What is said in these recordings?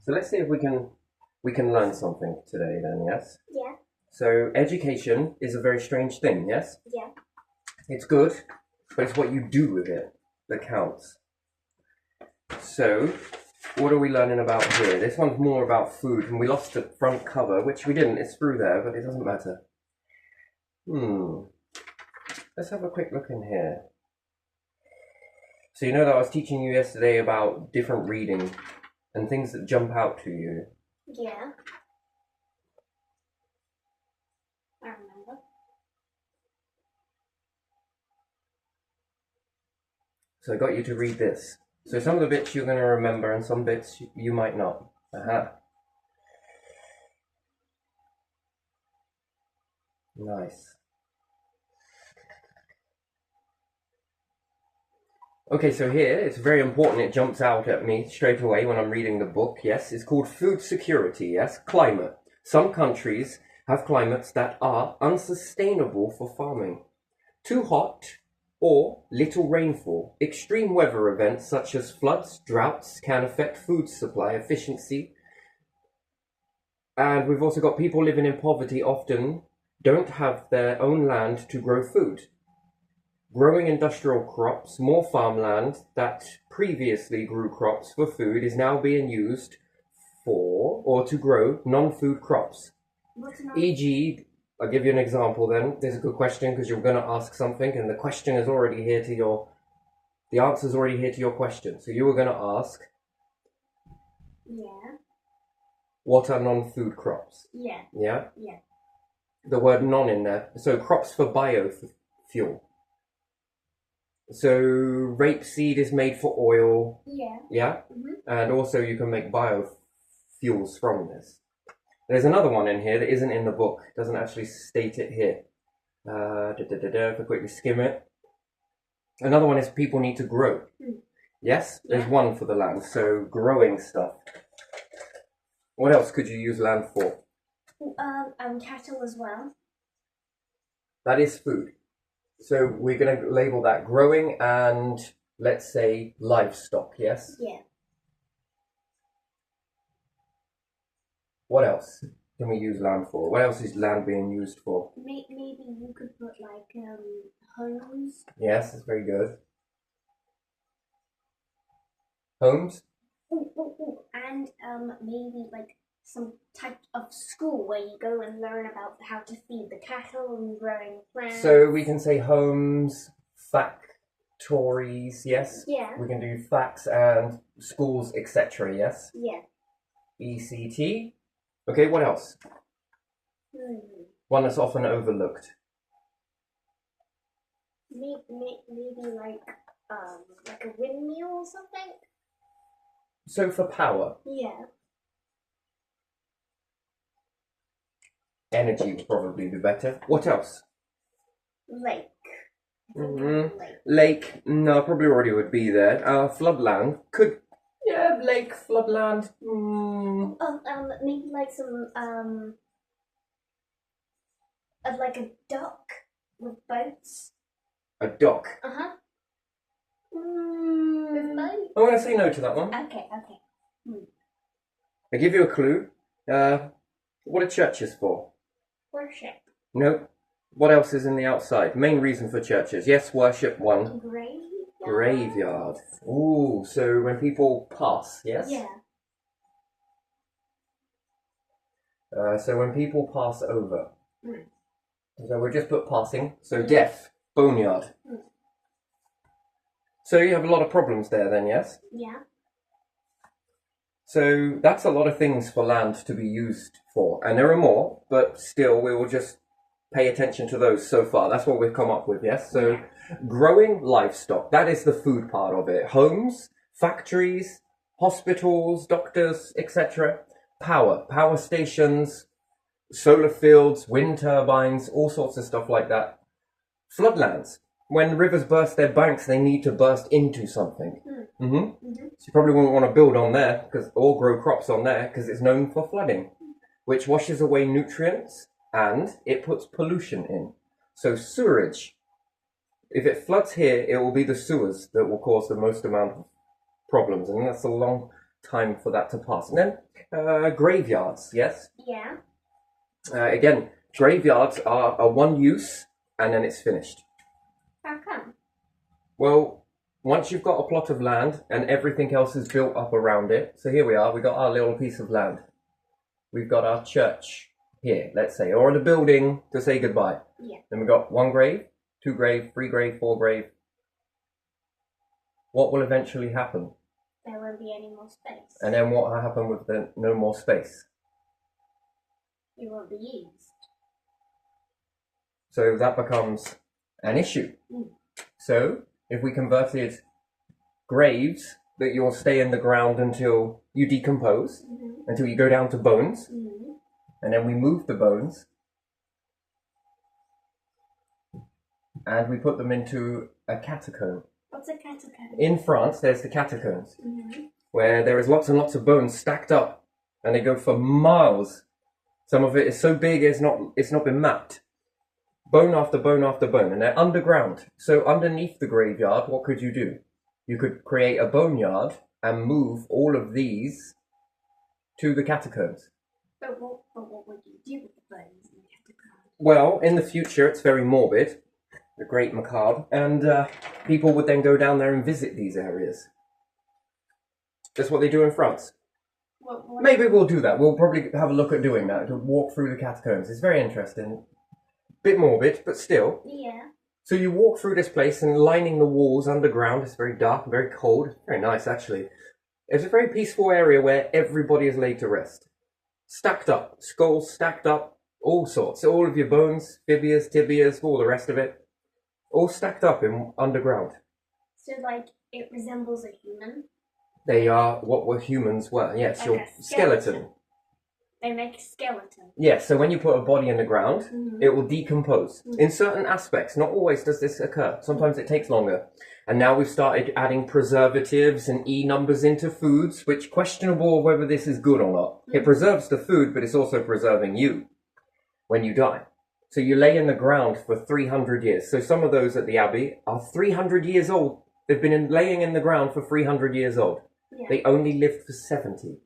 So let's see if we can learn something today then, yes? Yeah. So education is a very strange thing, yes? Yeah. It's good, but it's what you do with it that counts. So, what are we learning about here? This one's more about food, and we lost the front cover, which we didn't. It's through there, but it doesn't matter. Let's have a quick look in here. So you know that I was teaching you yesterday about different reading and things that jump out to you. Yeah. I remember. So I got you to read this. So some of the bits you're going to remember and some bits you might not. Nice. Okay, so here, it's very important, it jumps out at me straight away when I'm reading the book, yes. It's called food security, yes. Climate. Some countries have climates that are unsustainable for farming. Too hot or little rainfall. Extreme weather events such as floods, droughts can affect food supply efficiency. And we've also got people living in poverty often don't have their own land to grow food. Growing industrial crops, more farmland that previously grew crops for food is now being used for or to grow non-food crops. E.g., I'll give you an example then. There's a good question because you're going to ask something and the question is already here to your, the answer's already here to your question. So you were going to ask, Yeah. what are non-food crops? Yeah. Yeah? Yeah. The word non in there. So crops for biofuel. So rapeseed is made for oil. Yeah. Yeah? Mhm. And also you can make biofuels from this. There's another one in here that isn't in the book. It doesn't actually state it here. If I quickly skim it. Another one is people need to grow. Yes? There's one for the land. So growing stuff. What else could you use land for? Cattle as well. That is food. So we're going to label that growing and, let's say, livestock, yes? Yeah. What else can we use land for? What else is land being used for? Maybe you could put like homes. Yes, that's very good. Homes? And maybe like some type of school where you go and learn about how to feed the cattle and growing plants. So we can say homes, factories, yes? Yeah. We can do facts and schools, etc., yes? Yeah. ECT. Okay, what else? One that's often overlooked. Maybe like a windmill or something. So for power. Yeah. Energy would probably be better. What else? Lake. Lake, no, probably already would be there. Floodland could, yeah, lake, floodland. Maybe like some like a dock with boats. A dock. Uh-huh. I'm going to say no to that one. Okay. I'll give you a clue. What are churches for? Worship. No. What else is in the outside? Main reason for churches. Yes, worship one. Graveyard. Ooh, so when people pass, yes? Yeah. So when people pass over. So we'll just put passing. So death. Boneyard. So you have a lot of problems there then, yes? Yeah. So that's a lot of things for land to be used for. And there are more, but still we will just pay attention to those so far. That's what we've come up with, yes? So growing livestock, that is the food part of it. Homes, factories, hospitals, doctors, etc. Power stations, solar fields, wind turbines, all sorts of stuff like that. Floodlands. When rivers burst their banks, they need to burst into something. So you probably wouldn't want to build on there or grow crops on there because it's known for flooding, which washes away nutrients and it puts pollution in. So sewerage. If it floods here, it will be the sewers that will cause the most amount of problems, and that's a long time for that to pass. And then graveyards, yes. Yeah. Again, graveyards are a one use and then it's finished. How come? Well, once you've got a plot of land and everything else is built up around it, so here we are, we've got our little piece of land. We've got our church here, let's say, or the building to say goodbye. Yeah. Then we've got 1 grave, 2 grave, 3 grave, 4 grave. What will eventually happen? There won't be any more space. And then what will happen with the no more space? It won't be used. So that becomes an issue. Mm. So if we converted graves that you'll stay in the ground until you decompose, until you go down to bones, and then we move the bones and we put them into a catacomb. What's a catacomb? In France, there's the catacombs, where there is lots and lots of bones stacked up, and they go for miles. Some of it is so big it's not been mapped. Bone after bone after bone, and they're underground. So underneath the graveyard, what could you do? You could create a boneyard and move all of these to the catacombs. But what would you do with the bones in the catacomb? Well, in the future, it's very morbid, the great macabre, and people would then go down there and visit these areas. That's what they do in France. What Maybe we'll do that. We'll probably have a look at doing that, to walk through the catacombs. It's very interesting. Bit morbid, but still. Yeah. So you walk through this place and lining the walls underground. It's very dark and very cold. Very nice, actually. It's a very peaceful area where everybody is laid to rest. Stacked up. Skulls stacked up. All sorts. All of your bones, fibulas, tibias, all the rest of it. All stacked up in underground. So, like, it resembles a human? They are what humans were. Yes, Like your a skeleton. They make a skeleton. Yes, so when you put a body in the ground, it will decompose. In certain aspects, not always does this occur. Sometimes it takes longer. And now we've started adding preservatives and E numbers into foods, which questionable whether this is good or not. It preserves the food, but it's also preserving you when you die. So you lay in the ground for 300 years. So some of those at the Abbey are 300 years old. They've been laying in the ground for 300 years old. Yeah. They only lived for 70.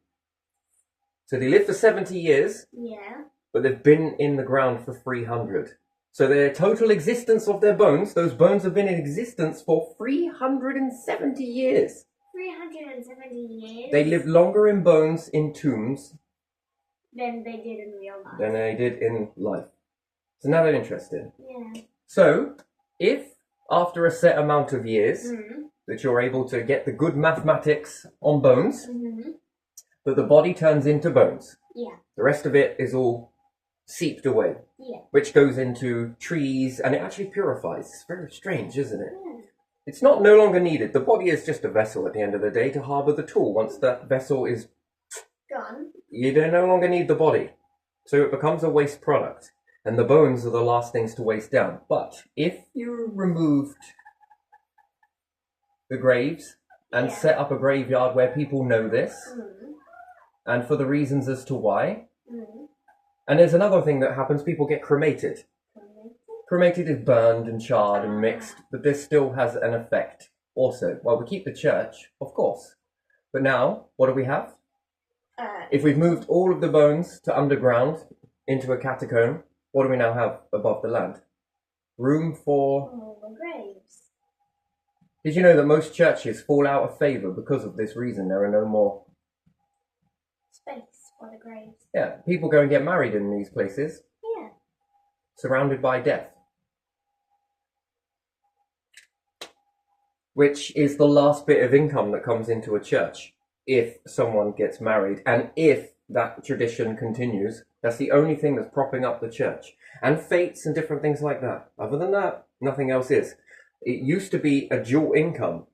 So they lived for 70 years, Yeah. but they've been in the ground for 300. So their total existence of their bones, those bones have been in existence for 370 years. 370 years? They lived longer in bones in tombs than they did in real life. than they did in life. Isn't that interesting? Yeah. So, if after a set amount of years that you're able to get the good mathematics on bones, that the body turns into bones. Yeah. The rest of it is all seeped away, Yeah. which goes into trees, and it actually purifies. It's very strange, isn't it? Yeah. It's not no longer needed. The body is just a vessel at the end of the day to harbour the tool. Once that vessel is, Gone. you no longer need the body. So it becomes a waste product, and the bones are the last things to waste down. But if you removed the graves and set up a graveyard where people know this, and for the reasons as to why. And there's another thing that happens, people get cremated. Cremated is burned and charred and mixed, but this still has an effect also. Well, we keep the church, of course. But now, what do we have? If we've moved all of the bones to underground into a catacomb, what do we now have above the land? Room for... All the graves. Did you know that most churches fall out of favour because of this reason? There are no more... Space for the graves. Yeah, people go and get married in these places, Yeah. surrounded by death. Which is the last bit of income that comes into a church if someone gets married, and if that tradition continues. That's the only thing that's propping up the church. And fates and different things like that. Other than that, nothing else is. It used to be a dual income.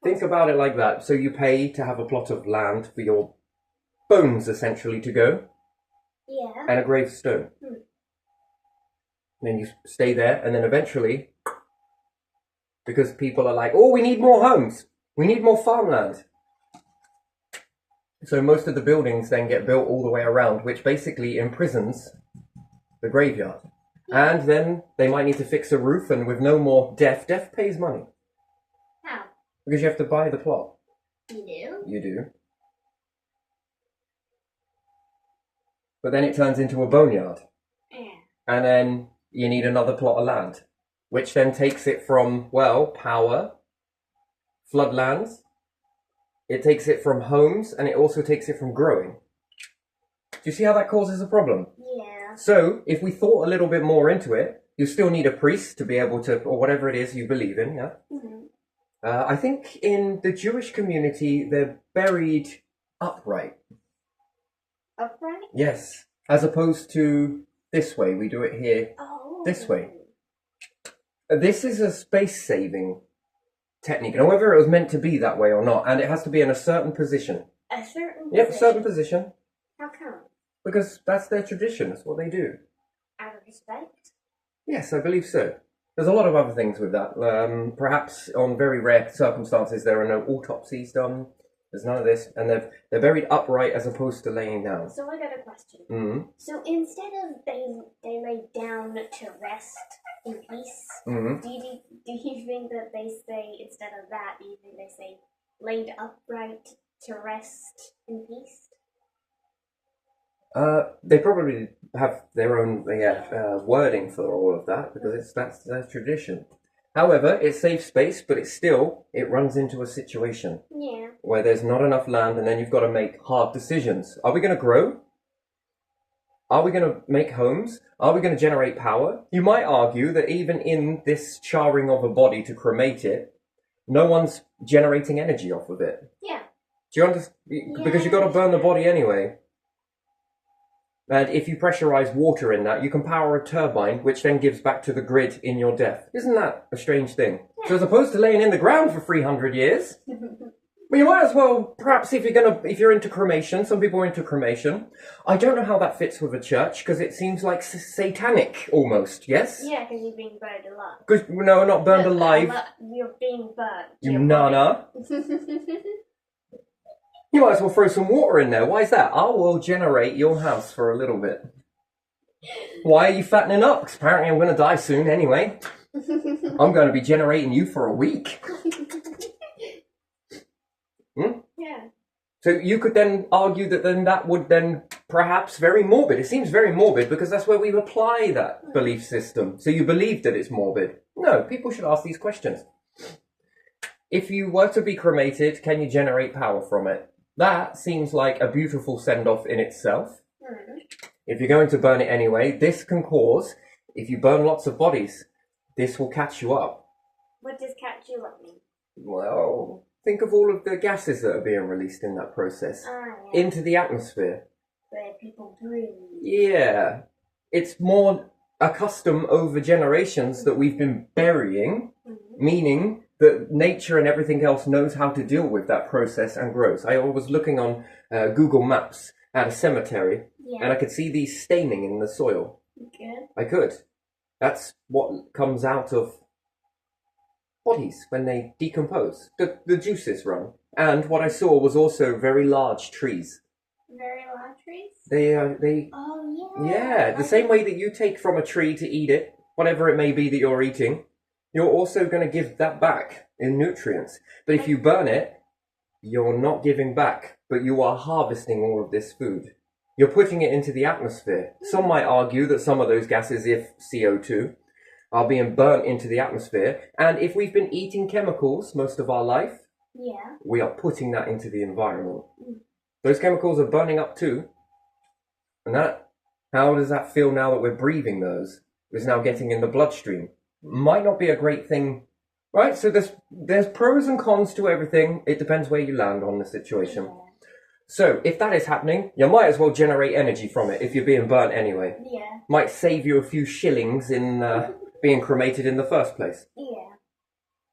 Think about it like that. So you pay to have a plot of land for your bones, essentially, to go, Yeah. and a gravestone. Then you stay there, and then eventually, because people are like, oh, we need more homes, we need more farmland. So most of the buildings then get built all the way around, which basically imprisons the graveyard. And then they might need to fix a roof, and with no more death pays money. How? Because you have to buy the plot. You do? You do. but then it turns into a boneyard. Yeah. And then you need another plot of land, which then takes it from, well, power, floodlands. It takes it from homes, and it also takes it from growing. Do you see how that causes a problem? Yeah. So, if we thought a little bit more into it, you still need a priest to be able to, or whatever it is you believe in, yeah? Mm-hmm. I think in the Jewish community, they're buried upright. Upright? Yes. As opposed to this way. We do it here Oh. this way. This is a space-saving technique. Now, whether it was meant to be that way or not, and it has to be in a certain position. A certain Yep, position. certain position. How come? Because that's their tradition. That's what they do. Out of respect? Yes, I believe so. There's a lot of other things with that. Perhaps on very rare circumstances, there are no autopsies done. There's none of this, and they're buried upright as opposed to laying down. So I got a question. Mm-hmm. So instead of they lay down to rest in peace, Mm-hmm. do you think that they say instead of that, do you think they say laid upright to rest in peace? They probably have their own wording for all of that because that's their tradition. However, it saves space, but it runs into a situation Yeah. where there's not enough land, and then you've got to make hard decisions. Are we going to grow? Are we going to make homes? Are we going to generate power? You might argue that even in this charring of a body to cremate it, no one's generating energy off of it. Yeah. Do you understand? Because you've got to burn the body anyway. And if you pressurize water in that, you can power a turbine, which then gives back to the grid in your death. Isn't that a strange thing? Yeah. So as opposed to laying in the ground for 300 years, well, you might as well, perhaps if you're into cremation, some people are into cremation. I don't know how that fits with a church, because it seems like satanic, almost, yes? Yeah, because you're being burned alive. Because, no, not burned alive. You're being burnt. You nana. You might as well throw some water in there. Why is that? I will generate your house for a little bit. Why are you fattening up? Because apparently I'm going to die soon anyway. I'm going to be generating you for a week. Yeah. So you could then argue that that would then perhaps very morbid. It seems very morbid because that's where we apply that belief system. So you believe that it's morbid. No, people should ask these questions. If you were to be cremated, can you generate power from it? That seems like a beautiful send-off in itself. Mm. If you're going to burn it anyway, this can cause, if you burn lots of bodies, this will catch you up. What does catch you up mean? Well, think of all of the gases that are being released in that process Yeah. into the atmosphere. Where people breathe. Yeah. It's more a custom over generations that we've been burying, meaning that nature and everything else knows how to deal with that process and grows. I was looking on Google Maps at a cemetery, and I could see these staining in the soil. Good. I could. That's what comes out of bodies when they decompose. The juices run. And what I saw was also very large trees. Very large trees? They Oh, yeah. yeah, the same way that you take from a tree to eat it, whatever it may be that you're eating, you're also going to give that back in nutrients. But if you burn it, you're not giving back, but you are harvesting all of this food. You're putting it into the atmosphere. Some might argue that some of those gases, if CO2, are being burnt into the atmosphere. And if we've been eating chemicals most of our life, we are putting that into the environment. Those chemicals are burning up too. And how does that feel now that we're breathing those? It's now getting in the bloodstream. Might not be a great thing, right? So there's pros and cons to everything. It depends where you land on the situation. Yeah. So if that is happening, you might as well generate energy from it if you're being burnt anyway. Yeah. Might save you a few shillings in being cremated in the first place. Yeah.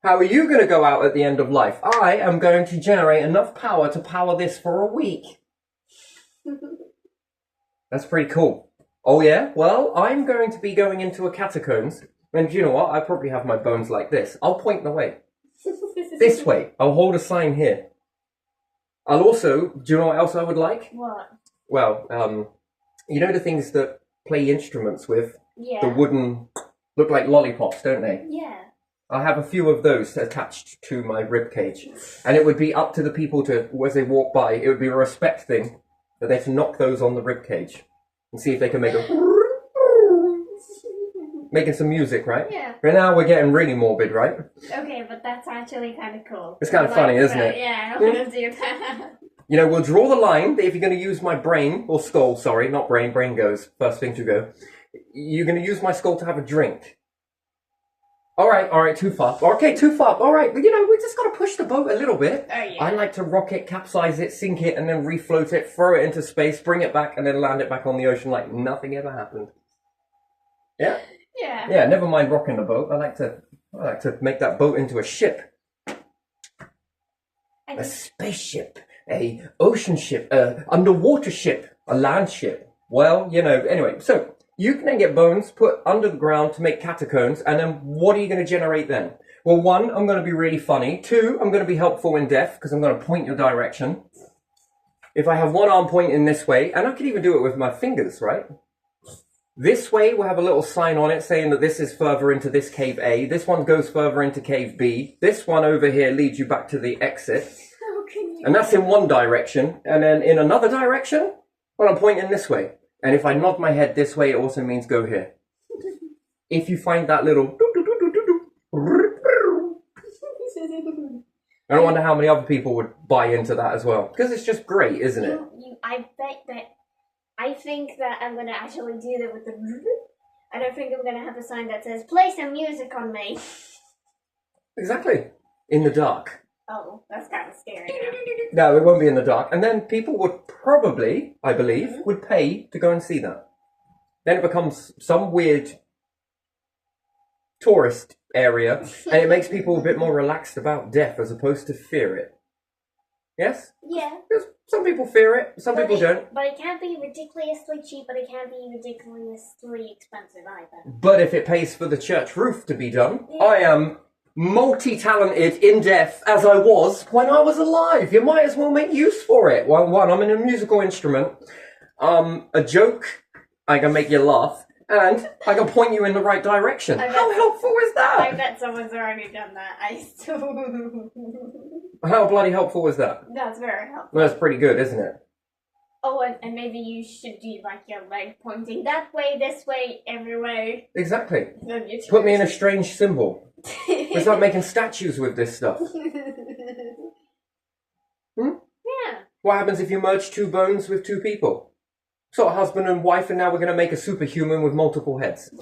How are you going to go out at the end of life? I am going to generate enough power to power this for a week. That's pretty cool. Oh yeah? Well, I'm going to be going into a catacombs. And do you know what? I probably have my bones like this. I'll point the way. This way. I'll hold a sign here. I'll also, do you know what else I would like? What? Well, you know the things that play instruments with? Yeah. The wooden, look like lollipops, don't they? Yeah. I'll have a few of those attached to my ribcage. And it would be up to the people to, as they walk by, it would be a respect thing that they're to knock those on the ribcage. and see if they can make a making some music, right? Yeah. Right now we're getting really morbid, right? Okay, but that's actually kind of cool. It's kind of funny, isn't it? Yeah, I want to do that. You know, we'll draw the line that if you're going to use my brain, or skull, sorry, not brain, brain goes first thing to go. You're going to use my skull to have a drink. All right, too far. Okay, too far. All right, but you know, we just got to push the boat a little bit. Oh, yeah. I like to rock it, capsize it, sink it, and then refloat it, throw it into space, bring it back, and then land it back on the ocean like nothing ever happened. Yeah? Yeah. Yeah, never mind rocking the boat. I like to make that boat into a ship. A spaceship, a ocean ship, a underwater ship, a land ship. Well, you know, anyway, so you can then get bones put under the ground to make catacombs, and then what are you going to generate then? Well, one, I'm going to be really funny. Two, I'm going to be helpful in death because I'm going to point your direction. If I have one arm pointing this way, and I could even do it with my fingers, right? This way, we'll have a little sign on it saying that this is further into this cave A. This one goes further into cave B. This one over here leads you back to the exit. How can you... And that's in one direction. And then in another direction, well, I'm pointing this way. And if I nod my head this way, it also means go here. If you find that little... I don't wonder how many other people would buy into that as well. Because it's just great, isn't it? I think that I'm going to actually do that with the... I don't think I'm going to have a sign that says, play some music on me. Exactly. In the dark. Oh, that's kind of scary now. No, it won't be in the dark. And then people would probably, I believe, would pay to go and see that. Then it becomes some weird tourist area, and it makes people a bit more relaxed about death as opposed to fear it. Yes? Yeah. Because some people fear it, some people don't. But it can't be ridiculously cheap, but it can't be ridiculously expensive either. But if it pays for the church roof to be done, I am multi-talented in death as I was when I was alive. You might as well make use for it. One, I'm in a musical instrument. A joke, I can make you laugh. And I can point you in the right direction. How helpful is that? I bet someone's already done that. How bloody helpful is that? That's very helpful. That's pretty good, isn't it? Oh, and maybe you should do like your leg pointing that way, this way, every way. Exactly. Then you Put me in a strange symbol. We start making statues with this stuff. Yeah. What happens if you merge two bones with two people? Sort of husband and wife, and now we're going to make a superhuman with multiple heads.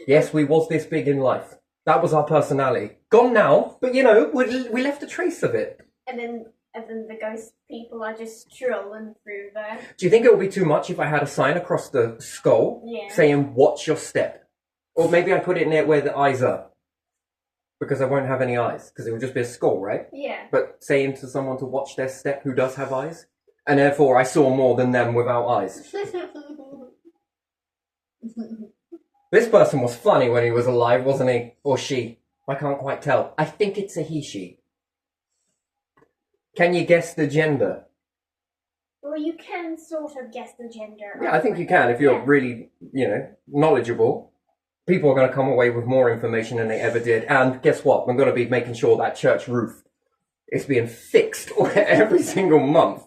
Yes, we was this big in life. That was our personality. Gone now, but you know, we left a trace of it. And then the ghost people are just strolling through there. Do you think it would be too much if I had a sign across the skull saying, watch your step? Or maybe I put it near where the eyes are. Because I won't have any eyes. Because it would just be a skull, right? Yeah. But saying to someone to watch their step who does have eyes. And therefore I saw more than them without eyes. This person was funny when he was alive, wasn't he? Or she. I can't quite tell. I think it's a he, she. Can you guess the gender? Well, you can sort of guess the gender. Yeah, I think you can if you're really, you know, knowledgeable. People are going to come away with more information than they ever did. And guess what? I'm going to be making sure that church roof is being fixed every single month.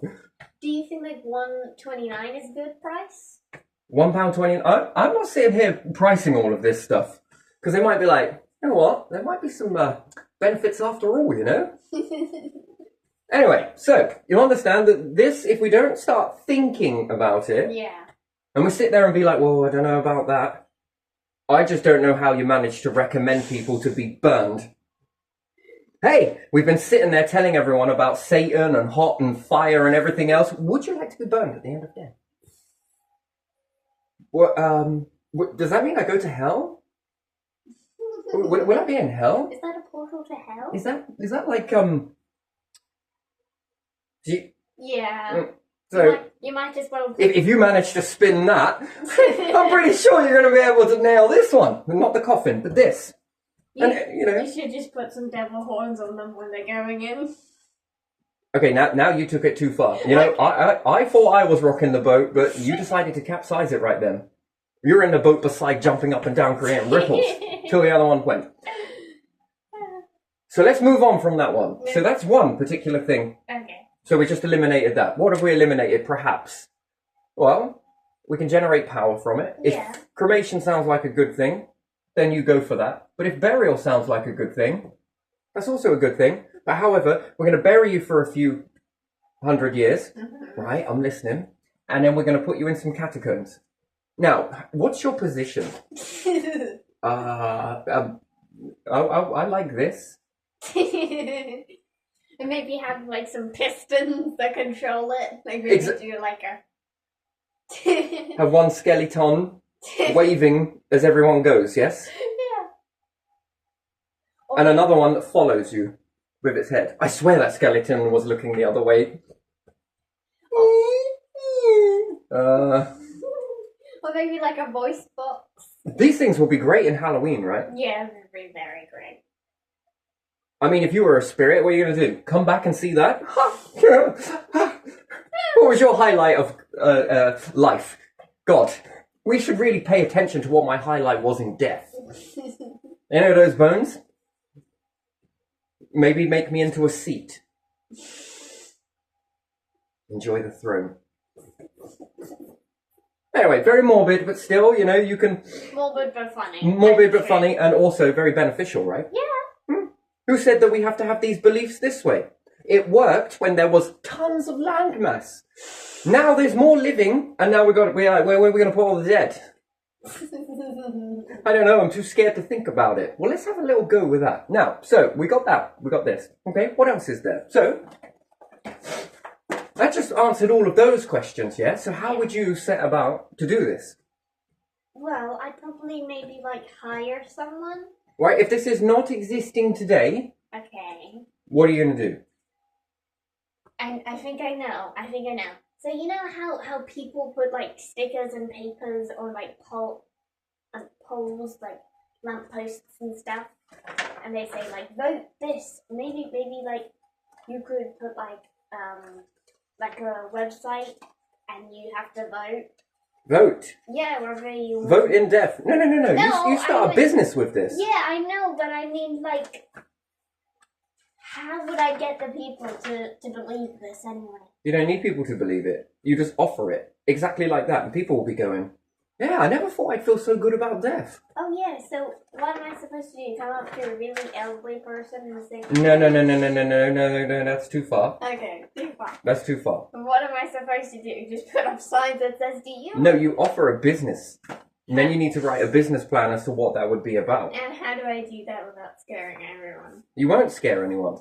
Do you think like $1.29 is a good price? £1.20. I'm not sitting here pricing all of this stuff. Because they might be like, you know what? There might be some benefits after all, you know? Anyway, so you understand that this, if we don't start thinking about it, and we sit there and be like, well, I don't know about that. I just don't know how you manage to recommend people to be burned. Hey, we've been sitting there telling everyone about Satan and hot and fire and everything else. Would you like to be burned at the end of death? Well, does that mean I go to hell? Will I be in hell? Is that a portal to hell? Is that like Yeah. So you might as well. If you manage to spin that, I'm pretty sure you're going to be able to nail this one, not the coffin, but this. You know. You should just put some devil horns on them when they're going in. Okay, now you took it too far. You know, I thought I was rocking the boat, but you decided to capsize it right then. You're in the boat beside jumping up and down, creating ripples, till the other one went. So let's move on from that one. So that's one particular thing. Okay. So we just eliminated that. What have we eliminated, perhaps? Well, We can generate power from it. Yeah. If cremation sounds like a good thing, then you go for that. But if burial sounds like a good thing, that's also a good thing. But however, we're going to bury you for a few 100 years, right? I'm listening. And then we're going to put you in some catacombs. Now, what's your position? I like this. And maybe have like some pistons that control it. Like maybe do like a Have one skeleton waving as everyone goes, yes? Yeah. And another one that follows you with its head. I swear that skeleton was looking the other way. Or maybe like a voice box. These things will be great in Halloween, right? Yeah, very, very great. I mean, if you were a spirit, what are you going to do? Come back and see that? What was your highlight of life? God, we should really pay attention to what my highlight was in death. You know those bones? Maybe make me into a seat. Enjoy the throne. Anyway, very morbid, but still, you know, you can... Morbid but funny. Morbid but funny, and also very beneficial, right? Yeah. Who said that we have to have these beliefs this way? It worked when there was tons of landmass. Now there's more living, and now where are we going to put all the dead? I don't know, I'm too scared to think about it. Well, let's have a little go with that. Now, so, we got that. We got this. Okay, what else is there? So, that just answered all of those questions, yeah? So how would you set about to do this? Well, I'd probably maybe like hire someone. Right, if this is not existing today, Okay. what are you going to do? And I think I know. So you know how people put like stickers and papers or like poles, like lampposts and stuff, and they say like vote this. Maybe like you could put like a website and you have to vote. Vote. Yeah, wherever you Vote in death. No. No, You start a business with this. Yeah, I know, but I mean like, how would I get the people to believe this anyway? You don't need people to believe it. You just offer it. Exactly like that. And people will be going, yeah, I never thought I'd feel so good about death. Oh yeah, so what am I supposed to do? Come up to a really elderly person and say... No, that's too far. Okay, too far. That's too far. What am I supposed to do? Just put up signs that says, do you? No, you offer a business. And then you need to write a business plan as to what that would be about. And how do I do that without scaring everyone? You won't scare anyone.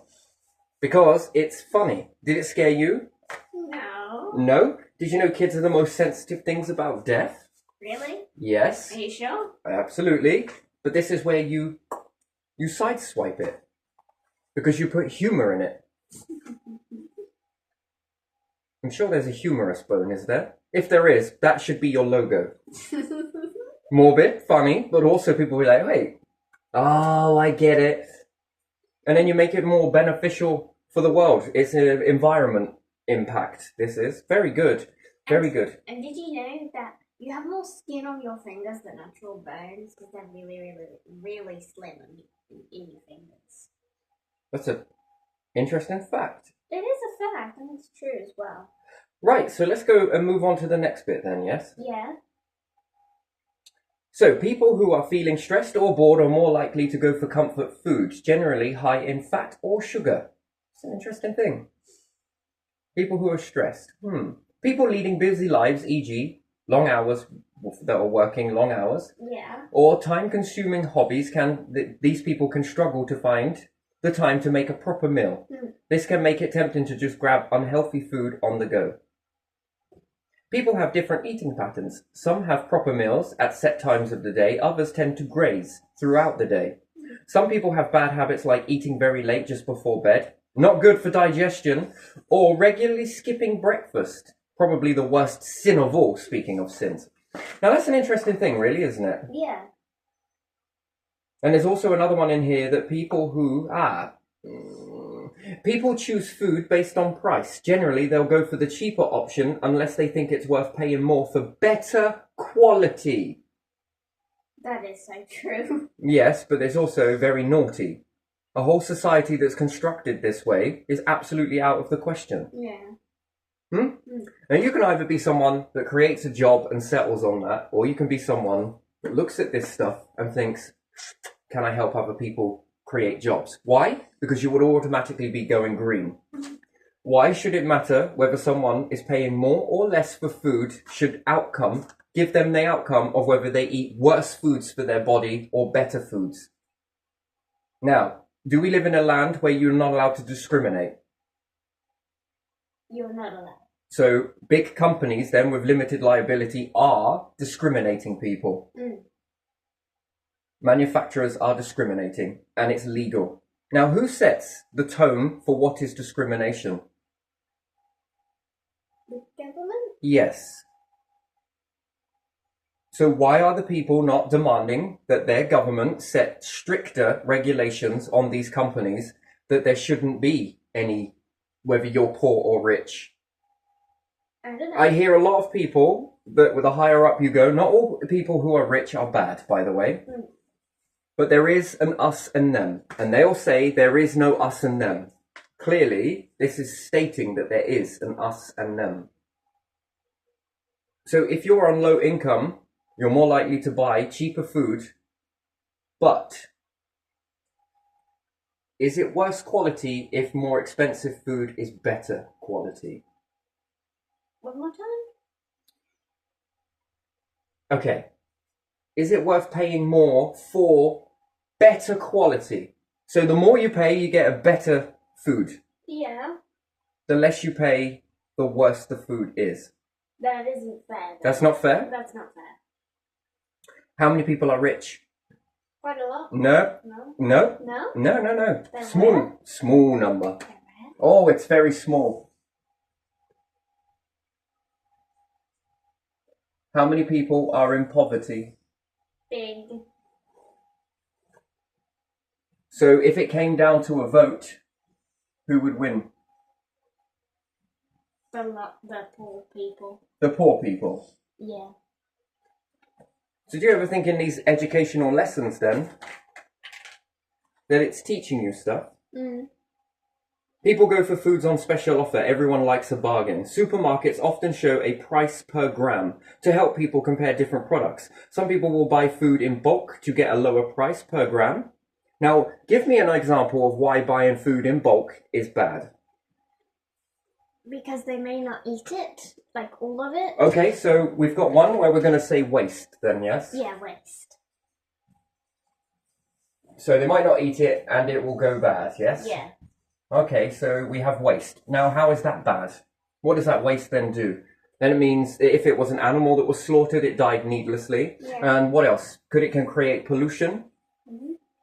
Because it's funny. Did it scare you? No. No? Did you know kids are the most sensitive things about death? Really? Yes. Are you sure? Absolutely. But this is where you sideswipe it. Because you put humour in it. I'm sure there's a humorous bone, is there? If there is, that should be your logo. Morbid, funny, but also people will be like, wait, oh, I get it. And then you make it more beneficial for the world. It's an environment impact, this is. Very good. Very good. And did you know that you have more skin on your fingers than natural bones? Because they're really, really, really slim in your fingers. That's an interesting fact. It is a fact, and it's true as well. Right, so let's go and move on to the next bit then, yes? Yeah. So, people who are feeling stressed or bored are more likely to go for comfort foods, generally high in fat or sugar. It's an interesting thing. People who are stressed. People leading busy lives, e.g. long hours, that are working long hours, Yeah. or time-consuming hobbies, these people can struggle to find the time to make a proper meal. This can make it tempting to just grab unhealthy food on the go. People have different eating patterns. Some have proper meals at set times of the day, others tend to graze throughout the day. Some people have bad habits like eating very late just before bed, not good for digestion, or regularly skipping breakfast. Probably the worst sin of all, speaking of sins. Now that's an interesting thing, really, isn't it? Yeah. And there's also another one in here that people people choose food based on price. Generally, they'll go for the cheaper option unless they think it's worth paying more for better quality. That is so true. Yes, but there's also very naughty. A whole society that's constructed this way is absolutely out of the question. Yeah. Now, you can either be someone that creates a job and settles on that, or you can be someone that looks at this stuff and thinks, can I help other people create jobs? Why? Because you would automatically be going green. Why should it matter whether someone is paying more or less for food? Should outcome give them the outcome of whether they eat worse foods for their body or better foods? Now, do we live in a land where you're not allowed to discriminate? You're not allowed. So big companies then with limited liability are discriminating people. Manufacturers are discriminating, and it's legal. Now, who sets the tone for what is discrimination? The government? Yes. So why are the people not demanding that their government set stricter regulations on these companies, that there shouldn't be any, whether you're poor or rich? I don't know. I hear a lot of people that with the higher up you go, not all people who are rich are bad, by the way. But there is an us and them, and they'll say there is no us and them. Clearly, this is stating that there is an us and them. So if you're on low income, you're more likely to buy cheaper food, but is it worse quality if more expensive food is better quality? One more time? Okay. Is it worth paying more for better quality? So the more you pay, you get a better food. Yeah. The less you pay, the worse the food is. That isn't fair. That's not fair? That's not fair. How many people are rich? Quite a lot. No. No. No? No? No. They're Small number. They're rare. Oh, it's very small. How many people are in poverty? Big. So if it came down to a vote, who would win? The poor people. The poor people. Yeah. So do you ever think in these educational lessons then, that it's teaching you stuff? People go for foods on special offer. Everyone likes a bargain. Supermarkets often show a price per gram to help people compare different products. Some people will buy food in bulk to get a lower price per gram. Now, give me an example of why buying food in bulk is bad. Because they may not eat it, like all of it. Okay, so we've got one where we're going to say waste then, yes? Yeah, waste. So they might not eat it and it will go bad, yes? Yeah. Okay, so we have waste. Now, how is that bad? What does that waste then do? Then it means if it was an animal that was slaughtered, it died needlessly. Yeah. And what else? It can create pollution?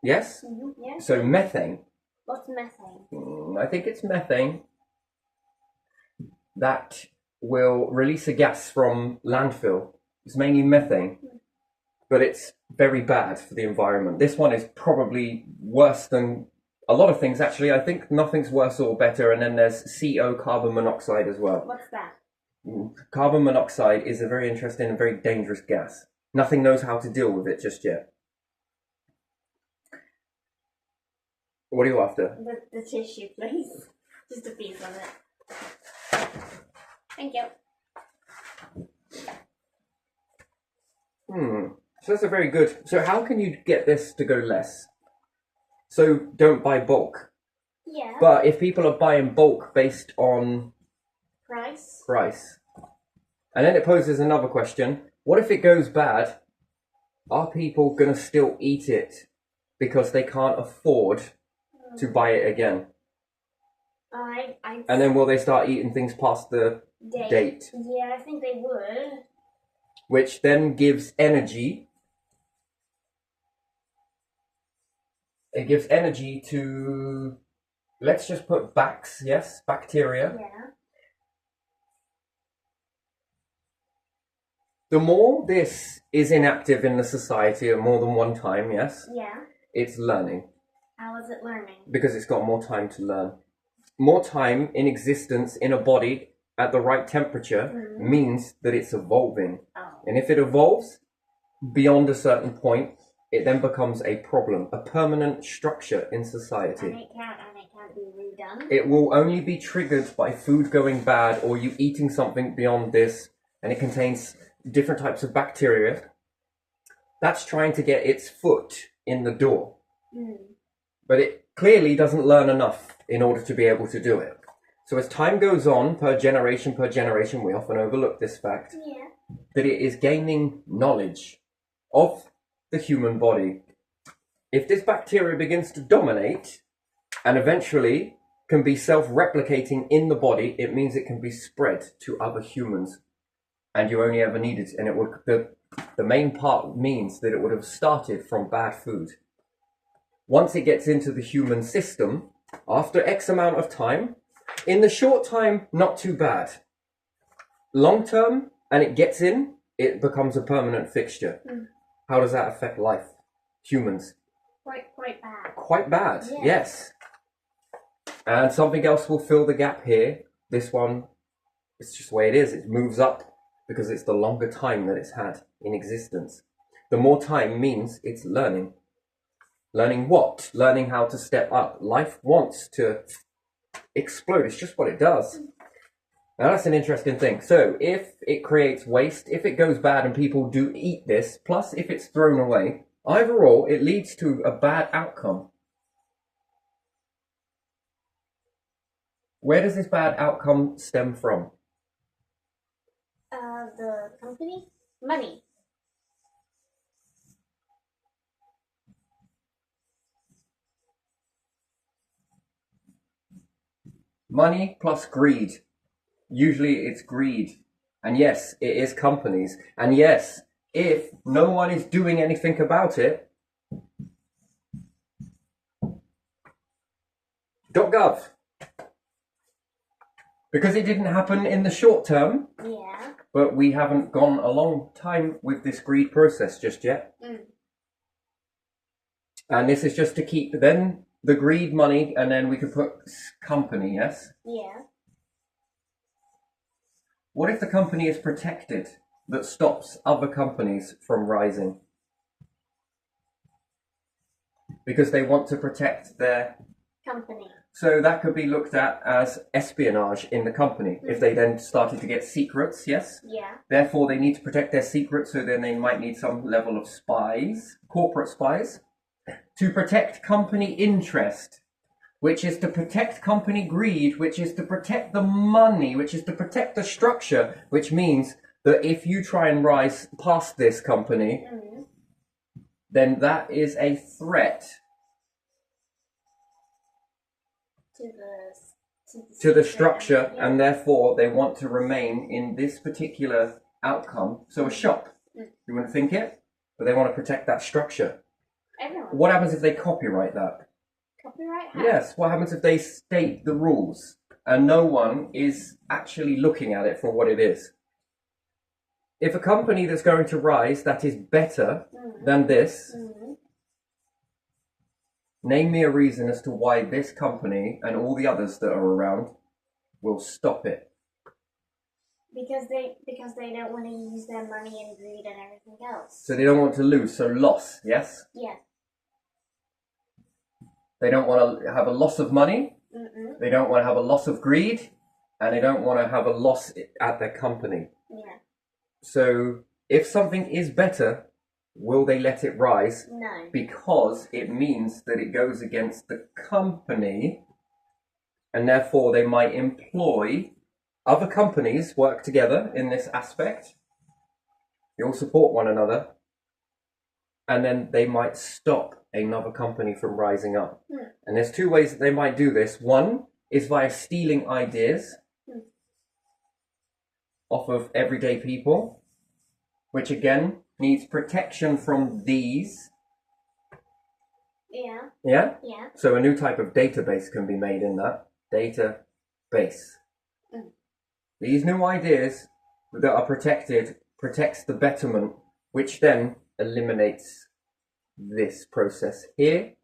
Yes? Yeah. So methane. What's methane? I think it's methane that will release a gas from landfill. It's mainly methane, but it's very bad for the environment. This one is probably worse than a lot of things, actually. I think nothing's worse or better. And then there's CO, carbon monoxide, as well. What's that? Carbon monoxide is a very interesting and very dangerous gas. Nothing knows how to deal with it just yet. What are you after? The tissue, please. Just a piece of it. Thank you. So that's a very good. So how can you get this to go less? So don't buy bulk. Yeah. But if people are buying bulk based on Price. and then it poses another question: what if it goes bad? Are people gonna still eat it because they can't afford to buy it again? And then will they start eating things past the date? Yeah, I think they would. Which then gives energy. It gives energy to, let's just put bacteria. Yeah. The more this is inactive in the society at more than one time, yes, Yeah. it's learning. How is it learning? Because it's got more time to learn. More time in existence in a body at the right temperature means that it's evolving. Oh. And if it evolves beyond a certain point, it then becomes a problem, a permanent structure in society. And it can't can't be redone. It will only be triggered by food going bad or you eating something beyond this, and it contains different types of bacteria. That's trying to get its foot in the door. But it clearly doesn't learn enough in order to be able to do it. So as time goes on, per generation, we often overlook this fact, that it is gaining knowledge of the human body. If this bacteria begins to dominate and eventually can be self-replicating in the body, it means it can be spread to other humans. And you only ever needed, and it would, the main part means that it would have started from bad food. Once it gets into the human system, after X amount of time, in the short time, not too bad. Long term, and it gets in, it becomes a permanent fixture. How does that affect life? Humans? Quite bad. Quite bad, yes. And something else will fill the gap here. This one, it's just the way it is. It moves up because it's the longer time that it's had in existence. The more time means it's learning. Learning what? Learning how to step up. Life wants to explode. It's just what it does. Now that's an interesting thing. So if it creates waste, if it goes bad and people do eat this, plus if it's thrown away, overall it leads to a bad outcome. Where does this bad outcome stem from? The company? Money. Money plus greed. Usually it's greed. And yes, it is companies. And yes, if no one is doing anything about it, .gov. Because it didn't happen in the short term, but we haven't gone a long time with this greed process just yet. And this is just to keep then the greed money, and then we could put company, yes? What if the company is protected that stops other companies from rising? Because they want to protect their company. So that could be looked at as espionage in the company. If they then started to get secrets, yes? Therefore, they need to protect their secrets, so then they might need some level of spies, corporate spies, to protect company interest, which is to protect company greed, which is to protect the money, which is to protect the structure, which means that if you try and rise past this company, then that is a threat to the structure, and therefore they want to remain in this particular outcome. So a shop, you wouldn't think it, but they want to protect that structure. What happens if they copyright that? Copyright? How? Yes, what happens if they state the rules and no one is actually looking at it for what it is? If a company that's going to rise that is better than this, name me a reason as to why this company and all the others that are around will stop it. Because they don't want to use their money and greed and everything else. So they don't want to lose, so loss, yes? Yeah. They don't want to have a loss of money, they don't want to have a loss of greed, and they don't want to have a loss at their company. Yeah. So if something is better, will they let it rise? No. Because it means that it goes against the company, and therefore they might employ other companies, work together in this aspect. They all support one another, and then they might stop another company from rising up. And there's two ways that they might do this. One is via stealing ideas off of everyday people, which again needs protection from these. Yeah. Yeah? Yeah. So a new type of database can be made in that. Database. These new ideas that are protected protects the betterment, which then eliminates this process here.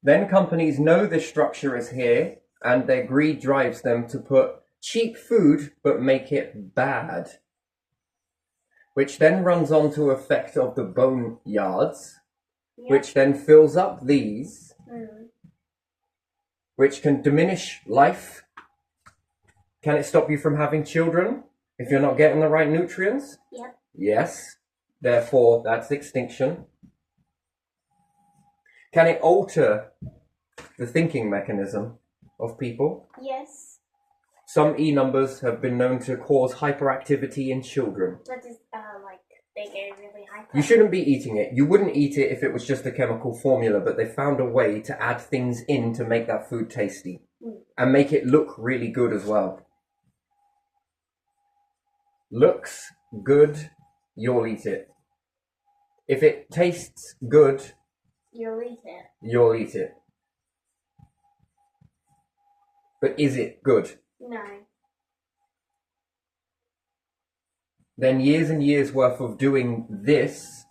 Then companies know this structure is here, and their greed drives them to put cheap food but make it bad, which then runs on to effect of the boneyards, which then fills up these, which can diminish life. Can it stop you from having children if you're not getting the right nutrients? Yep. Yes. Therefore, that's extinction. Can it alter the thinking mechanism of people? Yes. Some E numbers have been known to cause hyperactivity in children. That is like they go really high. You shouldn't be eating it. You wouldn't eat it if it was just a chemical formula, but they found a way to add things in to make that food tasty and make it look really good as well. Looks good, you'll eat it. If it tastes good, You'll eat it. you'll eat it. But is it good? No. Then years and years worth of doing this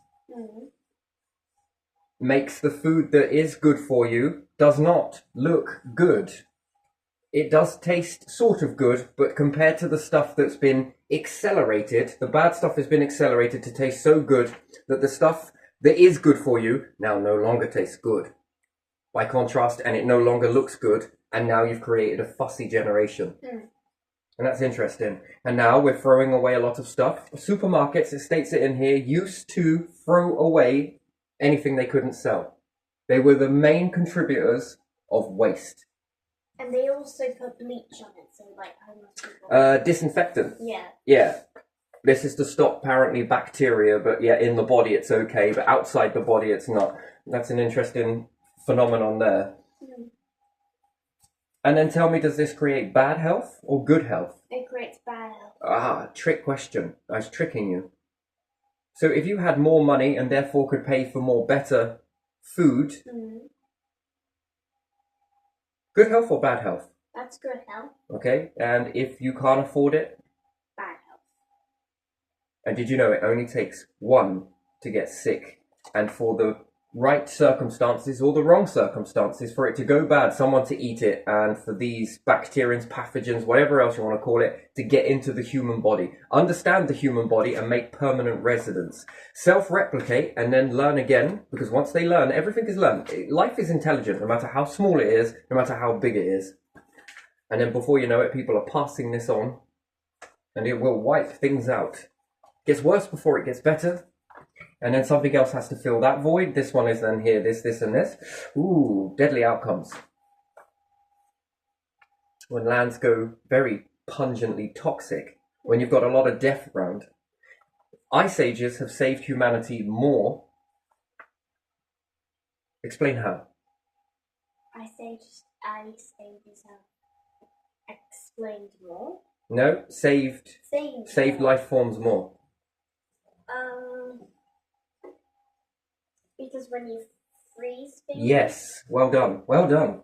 makes the food that is good for you does not look good. It does taste sort of good, but compared to the stuff that's been accelerated, the bad stuff has been accelerated to taste so good that the stuff that is good for you now no longer tastes good. By contrast, and it no longer looks good, and now you've created a fussy generation. And that's interesting. And now we're throwing away a lot of stuff. Supermarkets, it states it in here, used to throw away anything they couldn't sell. They were the main contributors of waste. And they also put bleach on it, so like homeless people. Disinfectant. Yeah. Yeah. This is to stop apparently bacteria, but yeah, in the body it's okay, but outside the body it's not. That's an interesting phenomenon there. And then tell me, does this create bad health or good health? It creates bad health. Ah, trick question. I was tricking you. So if you had more money and therefore could pay for more better food, good health or bad health? That's good health. Okay, and if you can't afford it? Bad health. And did you know it only takes one to get sick, and for the right circumstances or the wrong circumstances for it to go bad, someone to eat it, and for these bacterians, pathogens, whatever else you want to call it, to get into the human body, understand the human body and make permanent residence, self-replicate and then learn again, because once they learn, everything is learned. Life is intelligent, no matter how small it is, no matter how big it is. And then before you know it, people are passing this on, and it will wipe things out. It gets worse before it gets better. And then something else has to fill that void. This one is then here, this, and this. Ooh, deadly outcomes. When lands go very pungently toxic, when you've got a lot of death around. Ice ages have saved humanity more. Explain how. Ice ages have explained more. No, saved Saved life forms more. Because when you freeze things. Yes, well done, well done.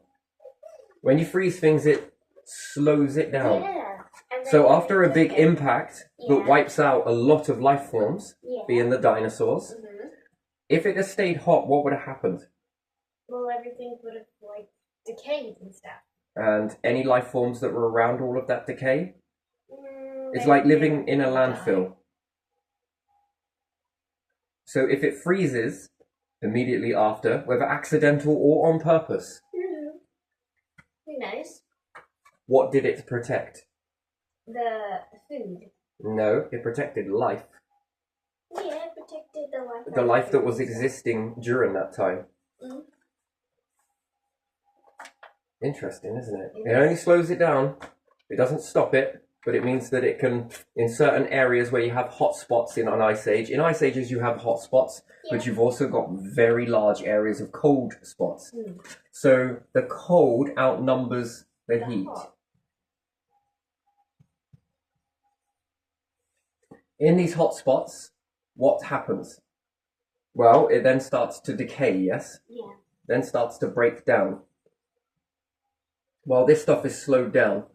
When you freeze things, it slows it down. Yeah. And So then after a big impact that Yeah. wipes out a lot of life forms, Yeah. being the dinosaurs, if it had stayed hot, what would have happened? Well, everything would have like decayed and stuff. And any life forms that were around all of that decay, it's They- like they living would in a die. landfill. So if it freezes immediately after, whether accidental or on purpose, Who knows? what did it protect? The food. No, it protected life. Yeah, it protected the life. The life that was existing during that time. Interesting, isn't it? It only slows it down. It doesn't stop it, but it means that it can, in certain areas where you have hot spots in an ice age. In ice ages, you have hot spots, but you've also got very large areas of cold spots. So the cold outnumbers the heat. hot. In these hot spots, what happens? Well, it then starts to decay, yes? Yeah. Then starts to break down. Well, this stuff is slowed down.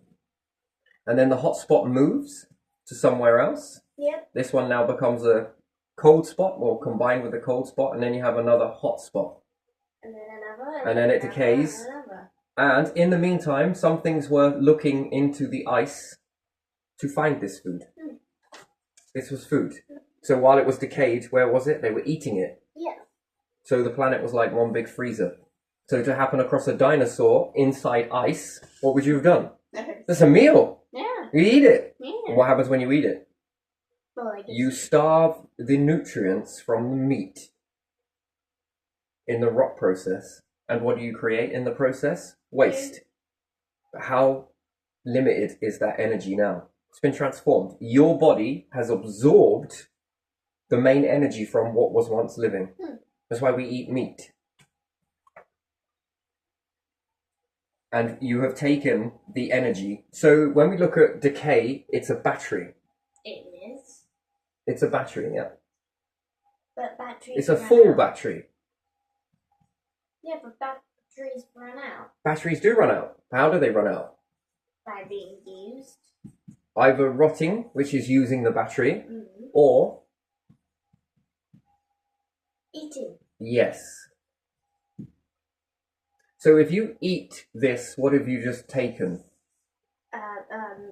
And then the hot spot moves to somewhere else. Yep. This one now becomes a cold spot, or combined with a cold spot, and then you have another hot spot. And then another. And then it another, decays. and another. And in the meantime, some things were looking into the ice to find this food. This was food. So while it was decayed, where was it? They were eating it. Yeah. So the planet was like one big freezer. So to happen across a dinosaur inside ice, what would you have done? That's a meal. Yeah. You eat it. Yeah. And what happens when you eat it? Well, I guess You starve the nutrients from the meat in the rot process. And what do you create in the process? Waste. How limited is that energy now? It's been transformed. Your body has absorbed the main energy from what was once living. That's why we eat meat. And you have taken the energy. So when we look at decay, it's a battery. it is. It's a battery, yeah. But batteries It's a run full out. battery. Yeah, but batteries run out Batteries do run out. How do they run out? by being used. Either rotting, which is using the battery, Mm. or Eating. yes. So if you eat this, what have you just taken?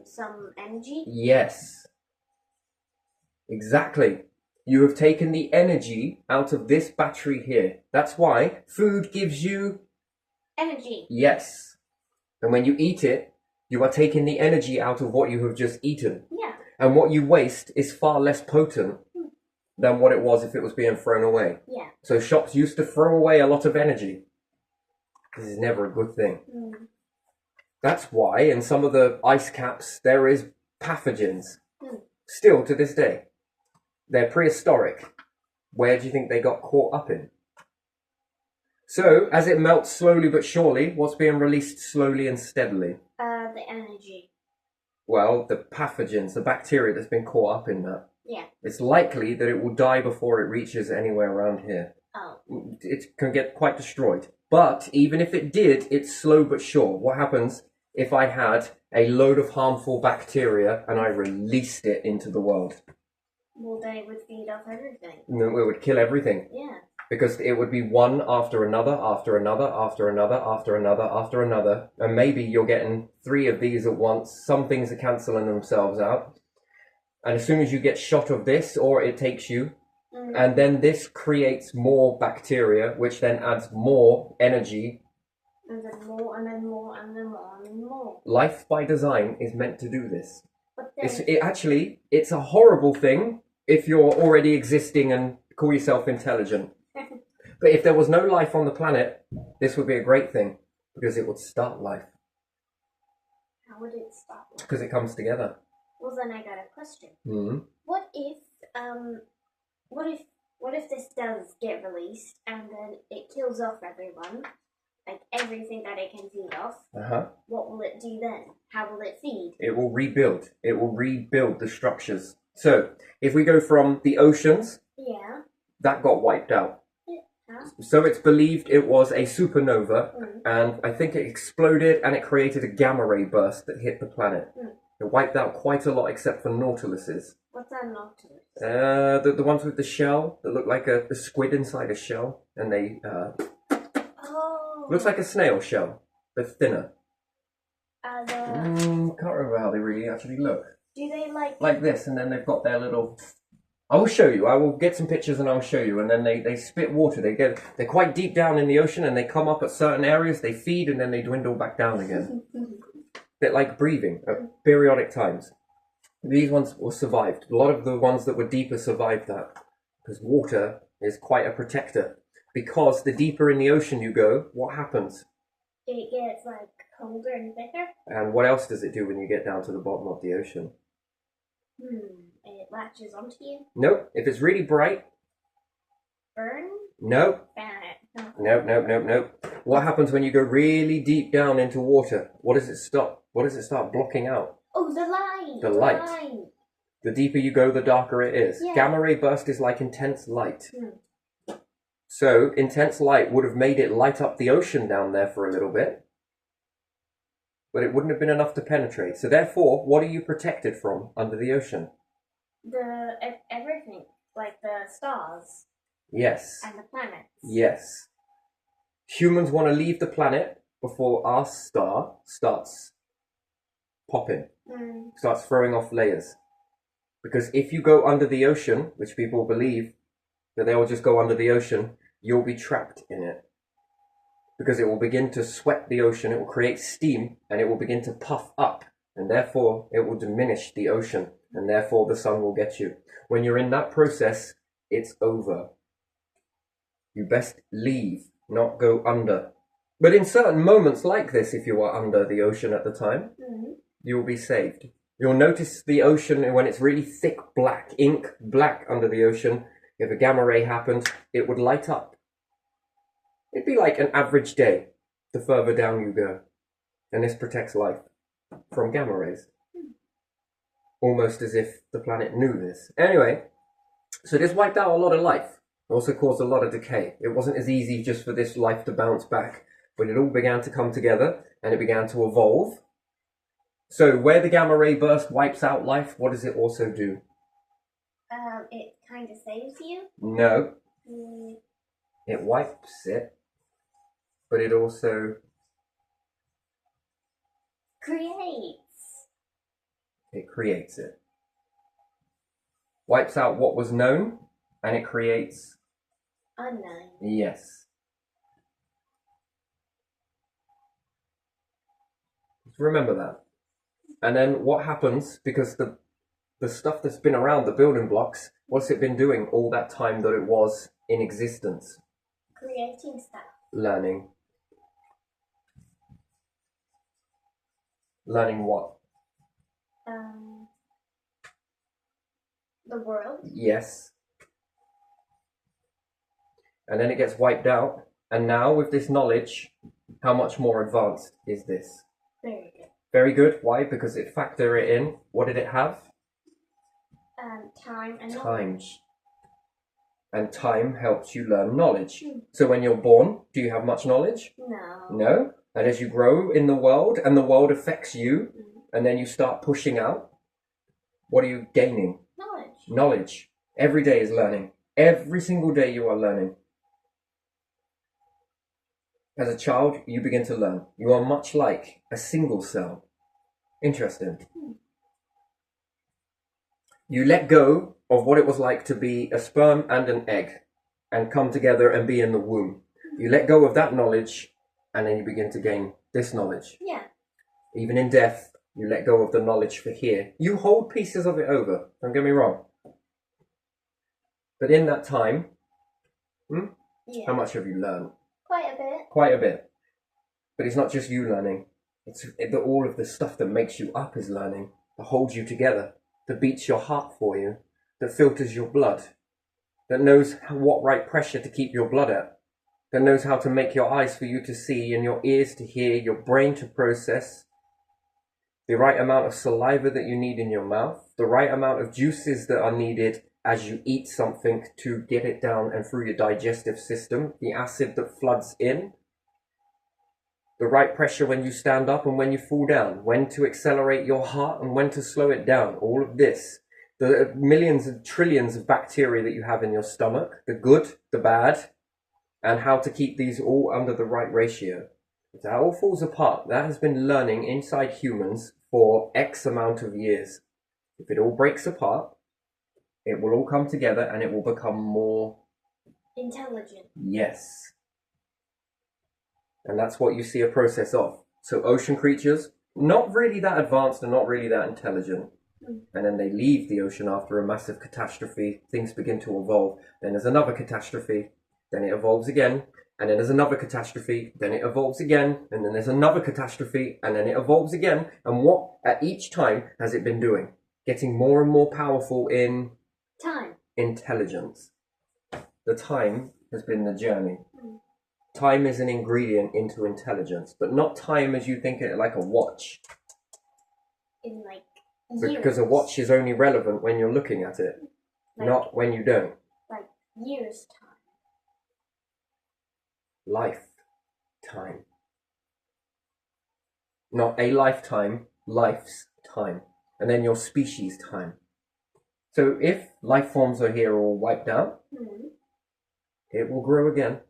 Some energy. Yes. Exactly. You have taken the energy out of this battery here. That's why food gives you Energy. yes. And when you eat it, you are taking the energy out of what you have just eaten. Yeah. And what you waste is far less potent than what it was if it was being thrown away. Yeah. So shops used to throw away a lot of energy. This is never a good thing. Mm. That's why in some of the ice caps there is pathogens. Mm. Still to this day. They're prehistoric. Where do you think they got caught up in? So, as it melts slowly but surely, what's being released slowly and steadily? The energy. Well, the pathogens, the bacteria that's been caught up in that. Yeah. It's likely that it will die before it reaches anywhere around here. Oh. It can get quite destroyed. But even if it did, it's slow but sure. What happens if I had a load of harmful bacteria and I released it into the world? Well, they would feed off everything. No, it would kill everything. Yeah. Because it would be one after another, after another, after another, after another, after another. And maybe you're getting 3 of these at once. Some things are cancelling themselves out. And as soon as you get shot of this, or it takes you, and then this creates more bacteria, which then adds more energy. And then more, and then more, and then more, and then more. Life by design is meant to do this. But then, It's a horrible thing if you're already existing and call yourself intelligent. But if there was no life on the planet, this would be a great thing because it would start life. how would it stop? Because it comes together. Well, then I got a question. Mm-hmm. What if this does get released and then it kills off everyone, like everything that it can feed off? Uh-huh. What will it do then? How will it feed? It will rebuild. It will rebuild the structures. So, if we go from the oceans, Yeah. that got wiped out. Huh? So it's believed it was a supernova, Mm. and I think it exploded and it created a gamma ray burst that hit the planet. Mm. It wiped out quite a lot except for nautiluses. What's a nautilus? The ones with the shell that look like a squid inside a shell, and they Oh. looks like a snail shell, but thinner. Can't remember how they really actually look. Do they Like this, and then they've got their little. I will show you. I will get some pictures and I'll show you. And then they spit water. They're quite deep down in the ocean, and they come up at certain areas. They feed, and then they dwindle back down again. Bit like breathing at periodic times. These ones were survived. A lot of the ones that were deeper survived that because water is quite a protector. Because the deeper in the ocean you go, what happens? It gets colder and thicker. And what else does it do when you get down to the bottom of the ocean? It latches onto you. Nope. If it's really bright, Burn. nope. No. Nope. What happens when you go really deep down into water? What does it stop? What does it start blocking out? Oh, the light. The light. Line. The deeper you go, the darker it is. Yeah. Gamma ray burst is like intense light. Hmm. So intense light would have made it light up the ocean down there for a little bit, but it wouldn't have been enough to penetrate. So therefore, what are you protected from under the ocean? Everything, like the stars Yes. and the planets. Yes. Humans want to leave the planet before our star starts popping, starts throwing off layers. Because if you go under the ocean, which people believe that they will just go under the ocean, you'll be trapped in it. because it will begin to sweat the ocean, it will create steam, and it will begin to puff up, and therefore it will diminish the ocean, and therefore the sun will get you. When you're in that process, it's over. You best leave, not go under. But in certain moments like this, if you are under the ocean at the time, you will be saved. You'll notice the ocean when it's really thick black, ink black under the ocean. If a gamma ray happened, it would light up. It'd be like an average day the further down you go. And this protects life from gamma rays. Almost as if the planet knew this. Anyway, so this wiped out a lot of life. It also caused a lot of decay. It wasn't as easy just for this life to bounce back. But it all began to come together and it began to evolve. So where the gamma ray burst wipes out life, what does it also do? It kind of saves you. No. It wipes it, but it also creates it. Wipes out what was known, and it creates unknown. Yes. Remember that. And then what happens, because the stuff that's been around, the building blocks, what's it been doing all that time that it was in existence? Creating stuff. Learning. Learning what? The world. Yes. And then it gets wiped out. And now with this knowledge, how much more advanced is this? Very good. Very good. Why? Because it factored it in. What did it have? Time and Time. knowledge. And time helps you learn knowledge. So when you're born, do you have much knowledge? No. No. And as you grow in the world, and the world affects you, and then you start pushing out, what are you gaining? Knowledge. Knowledge. Every day is learning. Every single day you are learning. As a child, you begin to learn. You are much like a single cell. Interesting. You let go of what it was like to be a sperm and an egg and come together and be in the womb. You let go of that knowledge and then you begin to gain this knowledge. Yeah. Even in death, you let go of the knowledge for here. You hold pieces of it over, don't get me wrong. But in that time, Yeah. how much have you learned? Quite a bit. Quite a bit. But it's not just you learning. It's all of the stuff that makes you up is learning, that holds you together, that beats your heart for you, that filters your blood, that knows what right pressure to keep your blood at, that knows how to make your eyes for you to see and your ears to hear, your brain to process, the right amount of saliva that you need in your mouth, the right amount of juices that are needed as you eat something to get it down and through your digestive system, the acid that floods in, the right pressure when you stand up and when you fall down, when to accelerate your heart and when to slow it down, all of this. The millions and trillions of bacteria that you have in your stomach, the good, the bad, and how to keep these all under the right ratio. If that all falls apart, that has been learning inside humans for X amount of years. If it all breaks apart, it will all come together and it will become more intelligent. Yes. And that's what you see a process of. So ocean creatures, not really that advanced and not really that intelligent. And then they leave the ocean after a massive catastrophe. Things begin to evolve. Then there's another catastrophe. Then it evolves again. And then there's another catastrophe. Then it evolves again. And then there's another catastrophe. And then it evolves again. And what at each time has it been doing? Getting more and more powerful in time. Intelligence. The time has been the journey. Time is an ingredient into intelligence, but not time as you think it like a watch. In like years. Because a watch is only relevant when you're looking at it, not when you don't. Like years time. Lifetime. Not a lifetime, life's time. And then your species time. So if life forms are here all wiped out, it will grow again.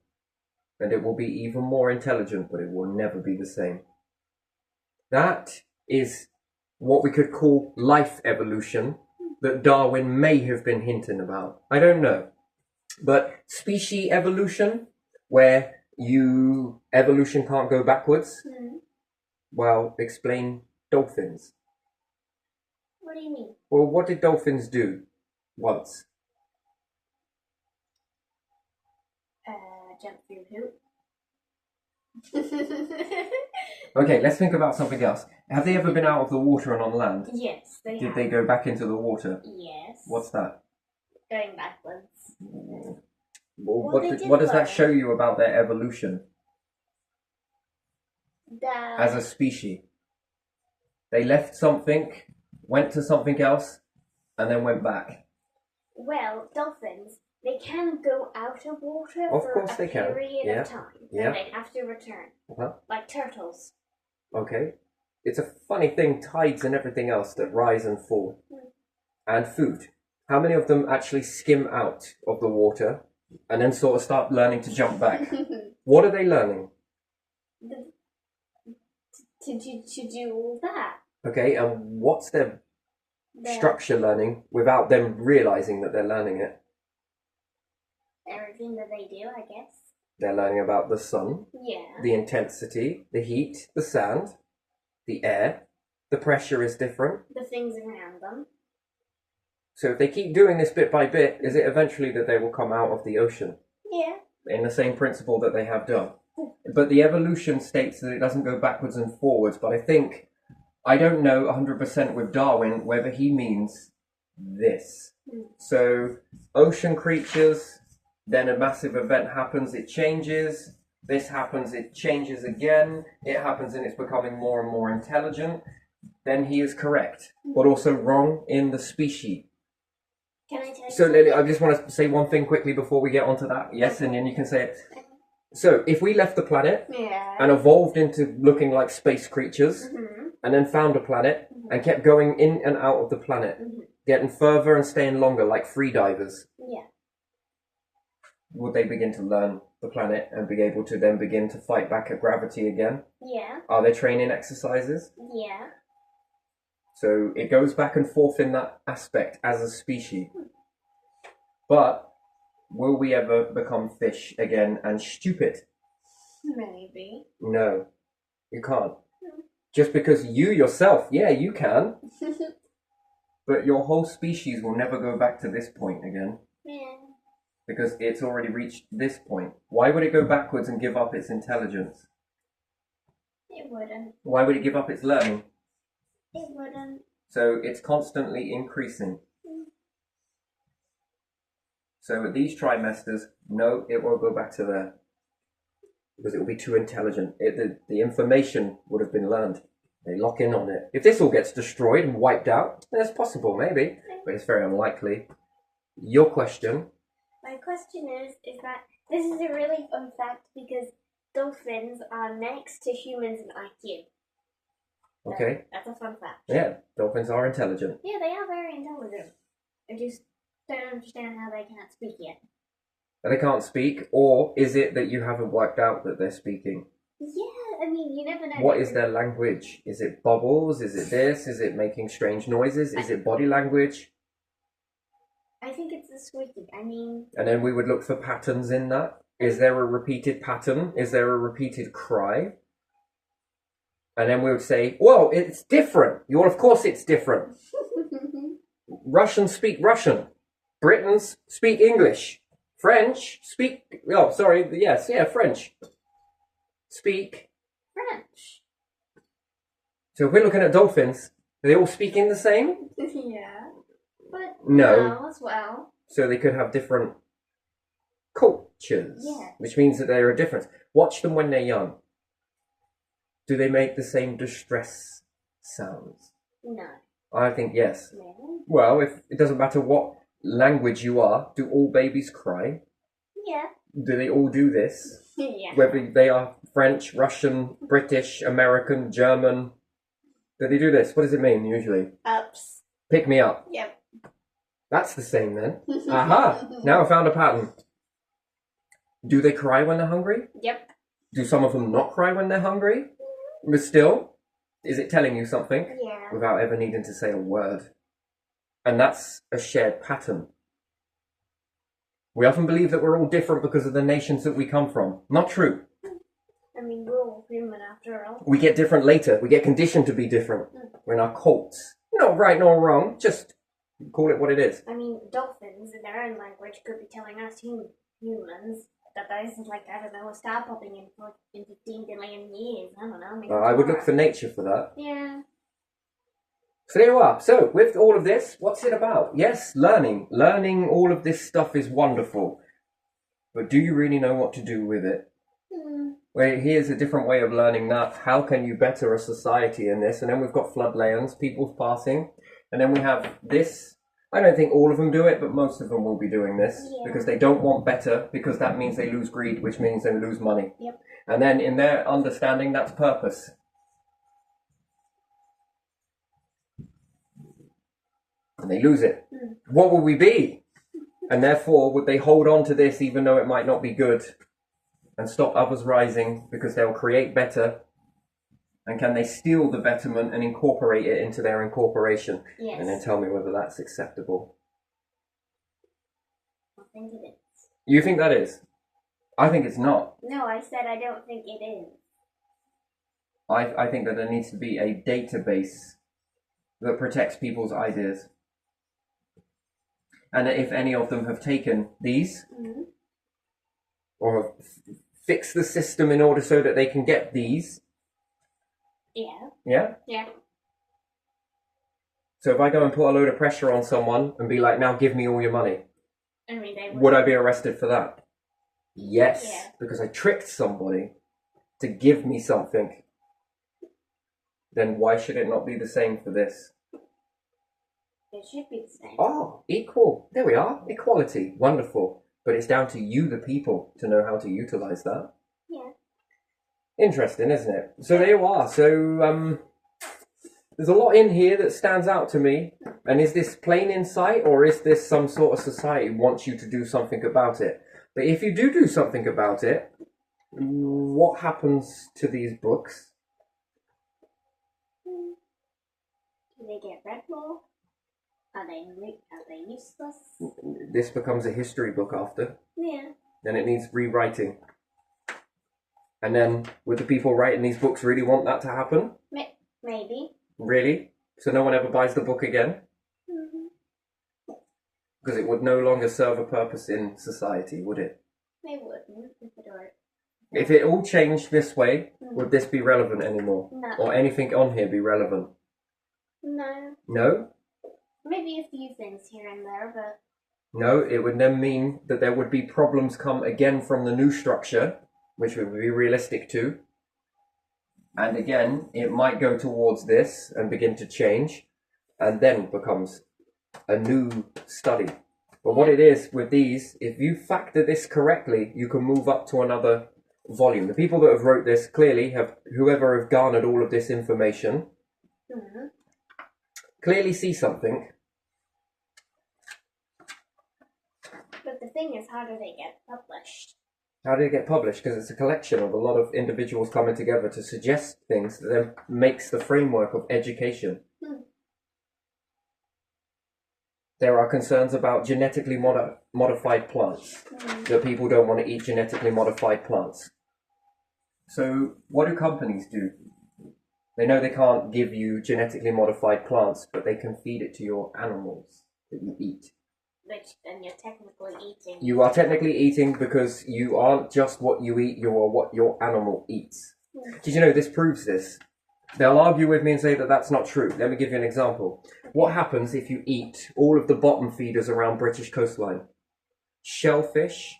And it will be even more intelligent, but it will never be the same. That is what we could call life evolution that Darwin may have been hinting about. I don't know. But species evolution, where Evolution can't go backwards? Hmm. Well, explain dolphins. What do you mean? Well, what did dolphins do once? Jump through hoop. Okay, let's think about something else. Have they ever been out of the water and on land? Yes, they Did have. they go back into the water? Yes. What's that? Going backwards. Well, Well, they did what does that learn. show you about their evolution That as a species? They left something, went to something else, and then went back. well, dolphins, they can go out of water Of for course a they can. period Yeah. of time. Yeah. And they have to return. Uh-huh. Like turtles. Okay. It's a funny thing, tides and everything else that rise and fall. And food. How many of them actually skim out of the water and then sort of start learning to jump back? What are they learning? to do all that. Okay, and what's their The- structure learning without them realizing that they're learning it? Everything that they do, I guess. They're learning about the sun, Yeah. the intensity, the heat, the sand, the air. The pressure is different. The things around them. So if they keep doing this bit by bit, is it eventually that they will come out of the ocean Yeah. in the same principle that they have done? But the evolution states that it doesn't go backwards and forwards. But I don't know 100% with Darwin whether he means this. So ocean creatures, then a massive event happens, it changes. This happens, it changes again. It happens and it's becoming more and more intelligent. Then he is correct, but also wrong in the species. Can I tell you So something? Lily, I just want to say one thing quickly before we get onto that. Yes, and then you can say it. So if we left the planet Yeah. and evolved into looking like space creatures, Mhm. and then found a planet and kept going in and out of the planet, getting further and staying longer like free divers, Yeah. would they begin to learn the planet and be able to then begin to fight back at gravity again? Yeah. Are there training exercises? Yeah. So it goes back and forth in that aspect as a species. But will we ever become fish again and stupid? Maybe. No, you can't. Just because you yourself, yeah, you can, but your whole species will never go back to this point again Yeah. because it's already reached this point. Why would it go backwards and give up its intelligence? It wouldn't. Why would it give up its learning? It wouldn't. So it's constantly increasing. So at these trimesters, no, it won't go back to there because it will be too intelligent. The information would have been learned. They lock in on it. If this all gets destroyed and wiped out, then it's possible, maybe, but it's very unlikely. Your question? My question is that this is a really fun fact because dolphins are next to humans in IQ. Okay. That's a fun fact. Yeah, dolphins are intelligent. Yeah, they are very intelligent. I just don't understand how they can't speak yet. But they can't speak, or is it that you haven't worked out that they're speaking? Yeah, I mean, you never know. What is their language? Is it bubbles? Is it this? Is it making strange noises? Is it body language? I think it's the squeaking. I mean, And then we would look for patterns in that. Is there a repeated pattern? Is there a repeated cry? And then we would say, whoa, it's different. Well, of course it's different. Russians speak Russian. Britons speak English. French speak... Oh, sorry. Yes, yeah, French. Speak. French. So if we're looking at dolphins, are they all speaking the same? Yeah. But No. as well. So they could have different cultures. Yeah. Which means that they're a difference. Watch them when they're young. Do they make the same distress sounds? No. I think yes. Really? Well, if it doesn't matter what language you are, do all babies cry? Yeah. Do they all do this? Yeah. Whether they are French, Russian, British, American, German. Do they do this? What does it mean usually? Ups. Pick me up. Yep. That's the same then. Aha! Now I found a pattern. Do they cry when they're hungry? Yep. Do some of them not cry when they're hungry? But still, is it telling you something? Yeah. Without ever needing to say a word. And that's a shared pattern. We often believe that we're all different because of the nations that we come from. Not true. I mean, we're all human after all. We get different later. We get conditioned to be different. We're in our cults. Not right nor wrong. Just call it what it is. I mean, dolphins in their own language could be telling us humans that there's like, I don't know, a star popping in 15 billion years. I don't know. Maybe I would look more. for nature for that. Yeah. So there you are. So with all of this, what's it about? Yes, learning. Learning all of this stuff is wonderful. But do you really know what to do with it? Well, here's a different way of learning that. How can you better a society in this? And then we've got floodlands, people's passing. And then we have this. I don't think all of them do it, but most of them will be doing this. Yeah. Because they don't want better, because that means they lose greed, which means they lose money. Yep. And then in their understanding, that's purpose. And they lose it. What will we be? And therefore, would they hold on to this even though it might not be good and stop others rising because they'll create better? And can they steal the betterment and incorporate it into their incorporation? Yes. And then tell me whether that's acceptable. I think it is. You think that is? I think it's not. No, I said I don't think it is. I think that there needs to be a database that protects people's ideas. And that if any of them have taken these, or have fixed the system in order so that they can get these. Yeah. Yeah? Yeah. So if I go and put a load of pressure on someone and be like, now give me all your money, I mean, they would I be arrested for that? Yes. Yeah. Because I tricked somebody to give me something. Then why should it not be the same for this? It should be the same. Oh, equal. There we are. Equality. Wonderful. But it's down to you, the people, to know how to utilize that. Yeah. Interesting, isn't it? So there you are. So there's a lot in here that stands out to me. And is this plain insight, or is this some sort of society wants you to do something about it? But if you do something about it, what happens to these books? Do they get read more? Are they useless? This becomes a history book after. Yeah. Then it needs rewriting. And then, would the people writing these books really want that to happen? Maybe. Really? So no one ever buys the book again? Because it would no longer serve a purpose in society, would it? They wouldn't if it were. If it all changed this way, would this be relevant anymore? No. Or anything on here be relevant? No. No? Maybe a few things here and there, but No, it would then mean that there would be problems come again from the new structure, which would be realistic too. And again, it might go towards this and begin to change, and then becomes a new study. But what it is with these, if you factor this correctly, you can move up to another volume. The people that have wrote this clearly have, whoever have garnered all of this information, clearly see something. But the thing is, how do they get published? How did it get published? Because it's a collection of a lot of individuals coming together to suggest things that then makes the framework of education. There are concerns about genetically modified plants, that people don't want to eat genetically modified plants. So what do companies do? They know they can't give you genetically modified plants, but they can feed it to your animals that you eat. Which then you're technically eating. You are technically eating because you aren't just what you eat, you are what your animal eats. Did you know this proves this? They'll argue with me and say that that's not true. Let me give you an example. What happens if you eat all of the bottom feeders around British coastline? Shellfish,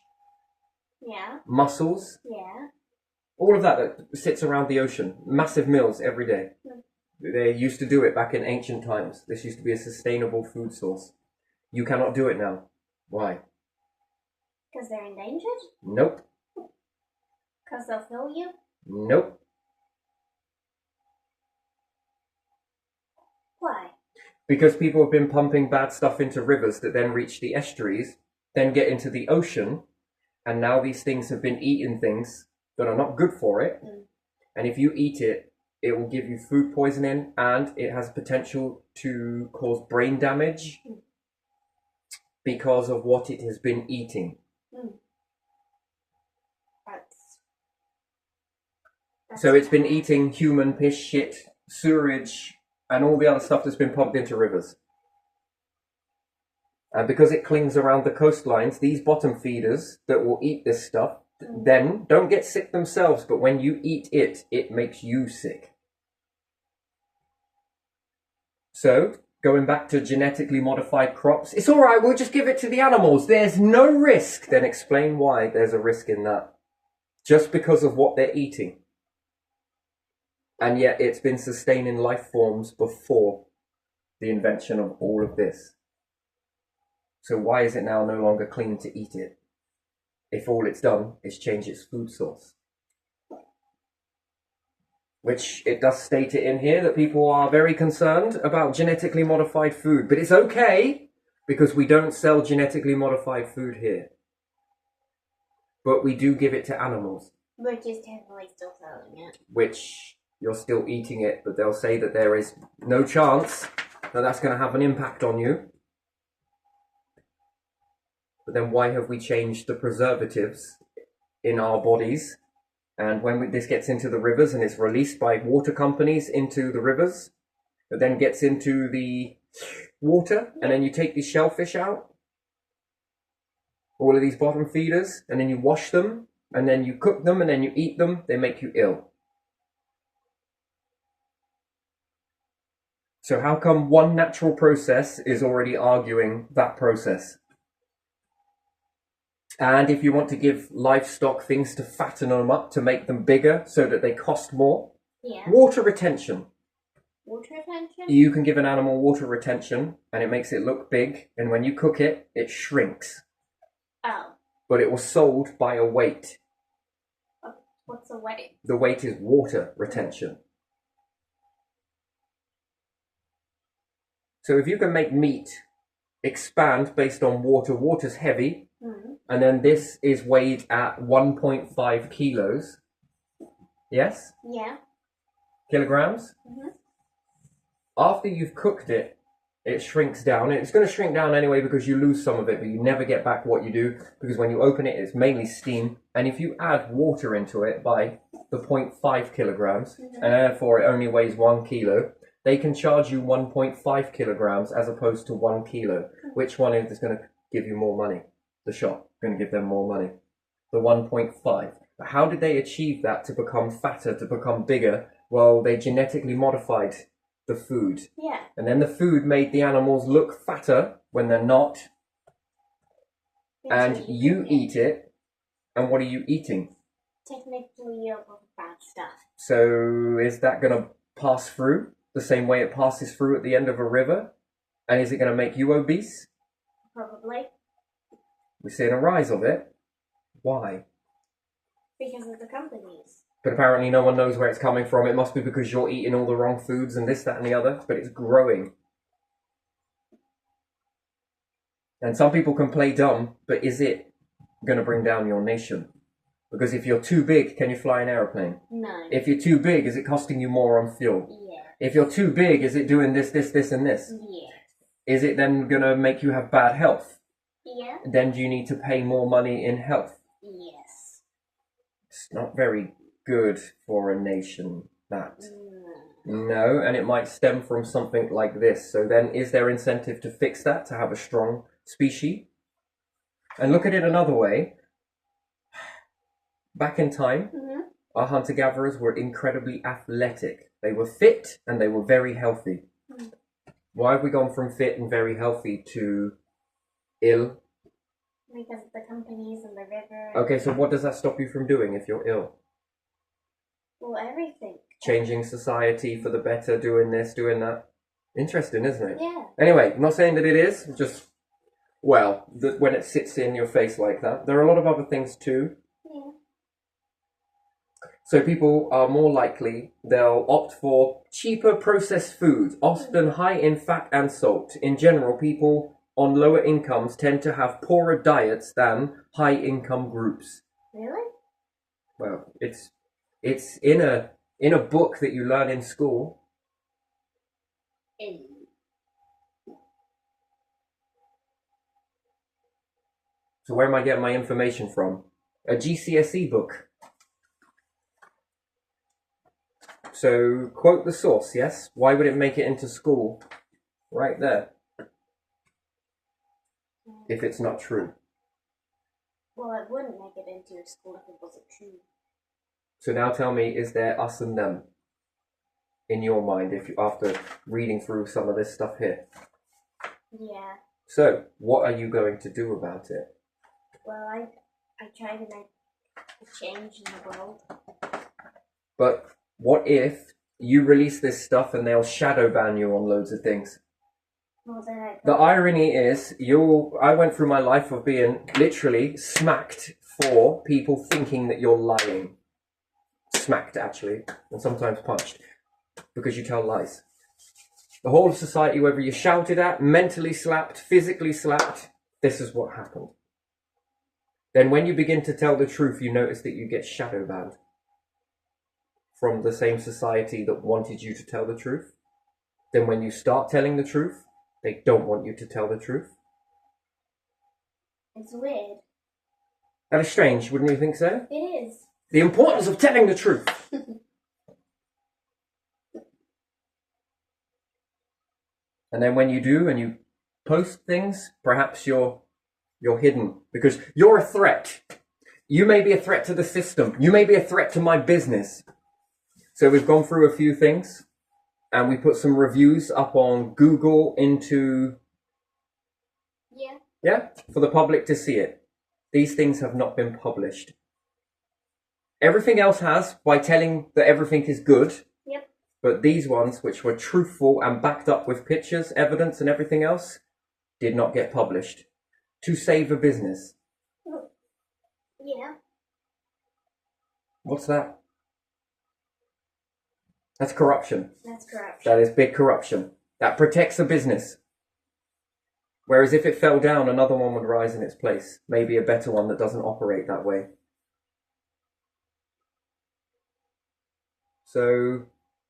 Yeah. mussels, Yeah. all of that sits around the ocean. Massive meals every day. They used to do it back in ancient times. This used to be a sustainable food source. You cannot do it now. Why? Because they're endangered? Nope. Because they'll kill you? Nope. Why? Because people have been pumping bad stuff into rivers that then reach the estuaries, then get into the ocean, and now these things have been eating things that are not good for it. And if you eat it, it will give you food poisoning, and it has potential to cause brain damage because of what it has been eating. Mm. That's So it's been bad. eating human piss, shit, sewerage, and all the other stuff that's been pumped into rivers. And because it clings around the coastlines, these bottom feeders that will eat this stuff then don't get sick themselves, but when you eat it, it makes you sick. So, going back to genetically modified crops, it's alright, we'll just give it to the animals. There's no risk. Then explain why there's a risk in that. Just because of what they're eating. And yet it's been sustaining life forms before the invention of all of this. So why is it now no longer clean to eat it? If all it's done is change its food source. Which it does state it in here that people are very concerned about genetically modified food. But it's okay because we don't sell genetically modified food here. But we do give it to animals. We're just technically still selling it. Which you're still eating it, but they'll say that there is no chance that that's going to have an impact on you. But then why have we changed the preservatives in our bodies? And when this gets into the rivers and it's released by water companies into the rivers, it then gets into the water, and then you take these shellfish out, all of these bottom feeders, and then you wash them, and then you cook them, and then you eat them, they make you ill. So how come one natural process is already arguing that process? And if you want to give livestock things to fatten them up, to make them bigger so that they cost more, water retention. Water retention? You can give an animal water retention and it makes it look big, and when you cook it, it shrinks. Oh. But it was sold by a weight. What's a weight? The weight is water retention. So if you can make meat expand based on water, water's heavy, and then this is weighed at 1.5 kilos. Yes? Yeah. Kilograms? Mm-hmm. After you've cooked it, it shrinks down. It's going to shrink down anyway because you lose some of it, but you never get back what you do, because when you open it, it's mainly steam. And if you add water into it by the 0.5 kilograms, and therefore it only weighs 1 kilo, they can charge you 1.5 kilograms as opposed to 1 kilo. Which one is going to give you more money? The shop going to give them more money. The 1.5. But how did they achieve that to become fatter, to become bigger? Well, they genetically modified the food. Yeah. And then the food made the animals look fatter when they're not. And you eat it. And what are you eating? Technically, a lot of bad stuff. So is that going to pass through the same way it passes through at the end of a river? And is it going to make you obese? Probably. We're seeing a rise of it. Why? Because of the companies. But apparently no one knows where it's coming from. It must be because you're eating all the wrong foods and this, that, and the other. But it's growing. And some people can play dumb, but is it going to bring down your nation? Because if you're too big, can you fly an aeroplane? No. If you're too big, is it costing you more on fuel? Yeah. If you're too big, is it doing this, this, this, and this? Yes. Is it then going to make you have bad health? Yeah. Then do you need to pay more money in health? Yes. It's not very good for a nation, that. No. No, and it might stem from something like this. So then is there incentive to fix that, to have a strong species? And look at it another way. Back in time, our hunter-gatherers were incredibly athletic. They were fit and they were very healthy. Why have we gone from fit and very healthy to ill? Because of the companies and the river. Okay, so what does that stop you from doing if you're ill? Well, everything. Changing society for the better, doing this, doing that. Interesting, isn't it? Yeah. Anyway, I'm not saying that it is, just, well, when it sits in your face like that. There are a lot of other things too. Yeah. So people are more likely, they'll opt for cheaper processed foods, often high in fat and salt. In general, people on lower incomes tend to have poorer diets than high income groups. Really? Well, it's in a book that you learn in school. So where am I getting my information from? A GCSE book. So quote the source, yes? Why would it make it into school? Right there. If it's not true. Well, it wouldn't make it into a school if it wasn't true. So now tell me, is there us and them in your mind if you, after reading through some of this stuff here? Yeah. So what are you going to do about it? Well, I try to make a change in the world. But what if you release this stuff and they'll shadow ban you on loads of things? Well, then The irony is, I went through my life of being literally smacked for people thinking that you're lying. Smacked, actually, and sometimes punched, because you tell lies. The whole of society, whether you're shouted at, mentally slapped, physically slapped, this is what happened. Then when you begin to tell the truth, you notice that you get shadow banned from the same society that wanted you to tell the truth. Then when you start telling the truth, they don't want you to tell the truth. it's weird. That is strange, wouldn't you think so? It is. The importance of telling the truth. And then when you do and you post things, perhaps you're hidden because you're a threat. You may be a threat to the system. You may be a threat to my business. So we've gone through a few things and we put some reviews up on Google into, yeah, for the public to see it. These things have not been published. Everything else has, by telling that everything is good. Yep. But these ones, which were truthful and backed up with pictures, evidence and everything else, did not get published. To save a business. Yeah. What's that? That's corruption. That's corruption. That is big corruption. That protects a business. Whereas if it fell down, another one would rise in its place. Maybe a better one that doesn't operate that way. So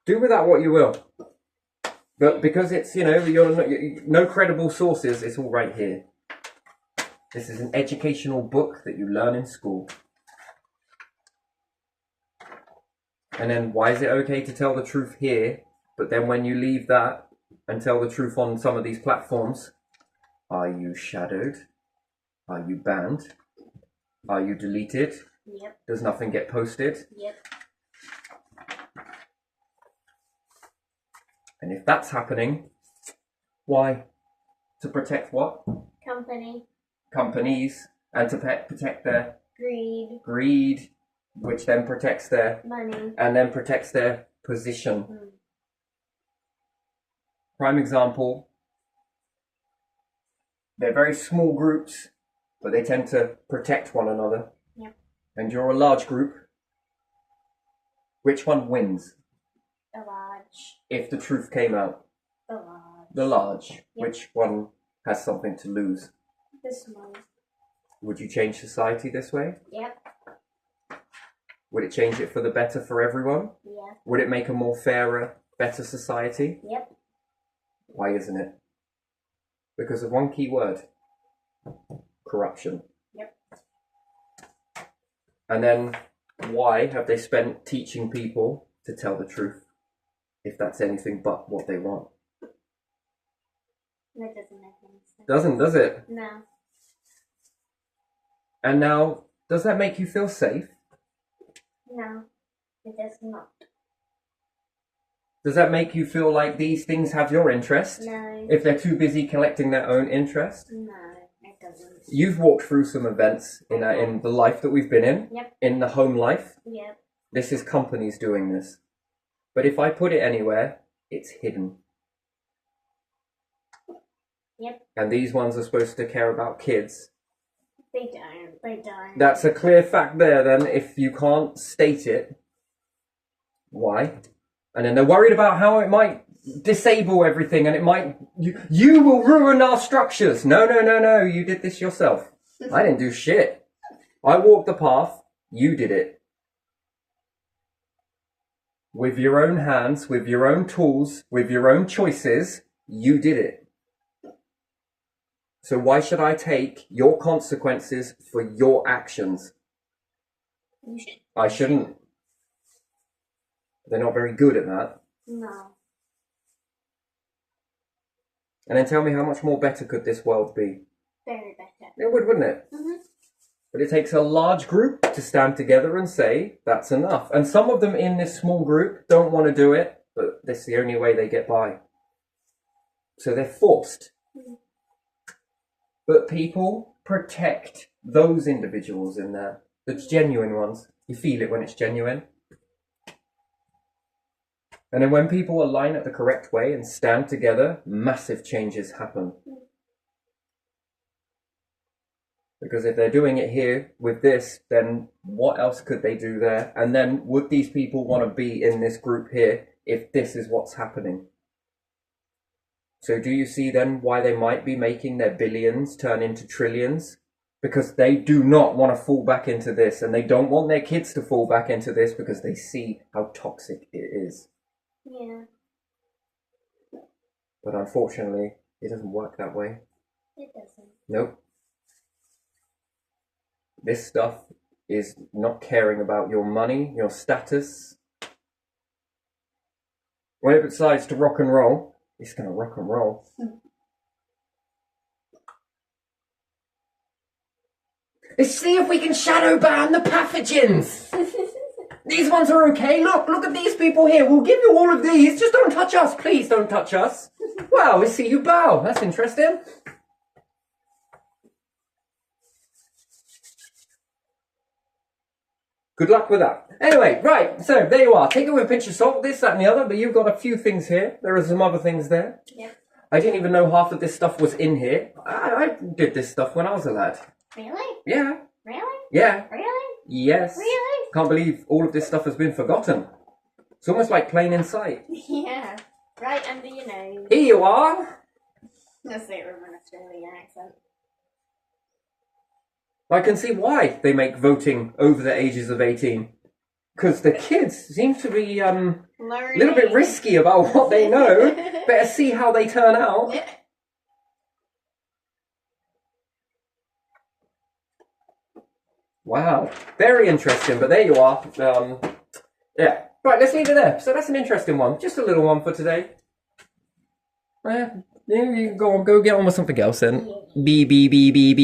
do with that what you will. But because it's, you're no credible sources, it's all right here. This is an educational book that you learn in school. And then why is it okay to tell the truth here, but then when you leave that and tell the truth on some of these platforms, are you shadowed? Are you banned? Are you deleted? Yep. Does nothing get posted? Yep. And if that's happening, why? To protect what? Companies, and to protect their greed, which then protects their money, and then protects their position. Prime example, they're very small groups, but they tend to protect one another. Yep. And you're a large group. Which one wins? The large. If the truth came out. The large. The large. Yep. Which one has something to lose? The small. Would you change society this way? Yep. Would it change it for the better for everyone? Yeah. Would it make a more fairer, better society? Yep. Why isn't it? Because of one key word. Corruption. Yep. And then why have they spent teaching people to tell the truth if that's anything but what they want? That doesn't make any sense. Doesn't, does it? No. And now, does that make you feel safe? No, it does not. Does that make you feel like these things have your interest? No. If they're too busy collecting their own interest? No, it doesn't. You've walked through some events in the life that we've been in. Yep. In the home life. Yep. This is companies doing this. But if I put it anywhere, it's hidden. Yep. And these ones are supposed to care about kids. They don't. They don't. That's a clear fact there then. If you can't state it, why? And then they're worried about how it might disable everything and it might... You will ruin our structures. No, no, no, no. You did this yourself. I didn't do shit. I walked the path. You did it. With your own hands, with your own tools, with your own choices, you did it. So why should I take your consequences for your actions? You should. I shouldn't. They're not very good at that. No. And then tell me, how much more better could this world be? Very better. It would, wouldn't it? Mm-hmm. But it takes a large group to stand together and say, that's enough. And some of them in this small group don't want to do it, but this is the only way they get by. So they're forced. Mm. But people protect those individuals in there, the genuine ones. You feel it when it's genuine. And then when people align it the correct way and stand together, massive changes happen. Because if they're doing it here with this, then what else could they do there? And then would these people want to be in this group here if this is what's happening? So do you see then why they might be making their billions turn into trillions? Because they do not want to fall back into this, and they don't want their kids to fall back into this because they see how toxic it is. Yeah. But unfortunately, it doesn't work that way. It doesn't. Nope. This stuff is not caring about your money, your status. When it decides to rock and roll, it's going to rock and roll. Let's see if we can shadow ban the pathogens. These ones are okay. Look at these people here. We'll give you all of these. Just don't touch us. Please don't touch us. Wow, we see you bow. That's interesting. Good luck with that. Anyway, right, so there you are. Take it with a pinch of salt, this, that, and the other, but you've got a few things here. There are some other things there. Yeah. I didn't even know half of this stuff was in here. I did this stuff when I was a lad. Really? Yeah. Really? Yeah. Really? Yes. Really? Can't believe all of this stuff has been forgotten. It's almost like plain in sight. Yeah. Right under your nose. Here you are. Let's say it with an Australian accent. I can see why they make voting over the ages of 18. Because the kids seem to be a little bit risky about what they know. Better see how they turn out. Wow, very interesting, but there you are. Yeah, right, let's leave it there. So that's an interesting one. Just a little one for today. Yeah, you can go get on with something else then. Yeah. B.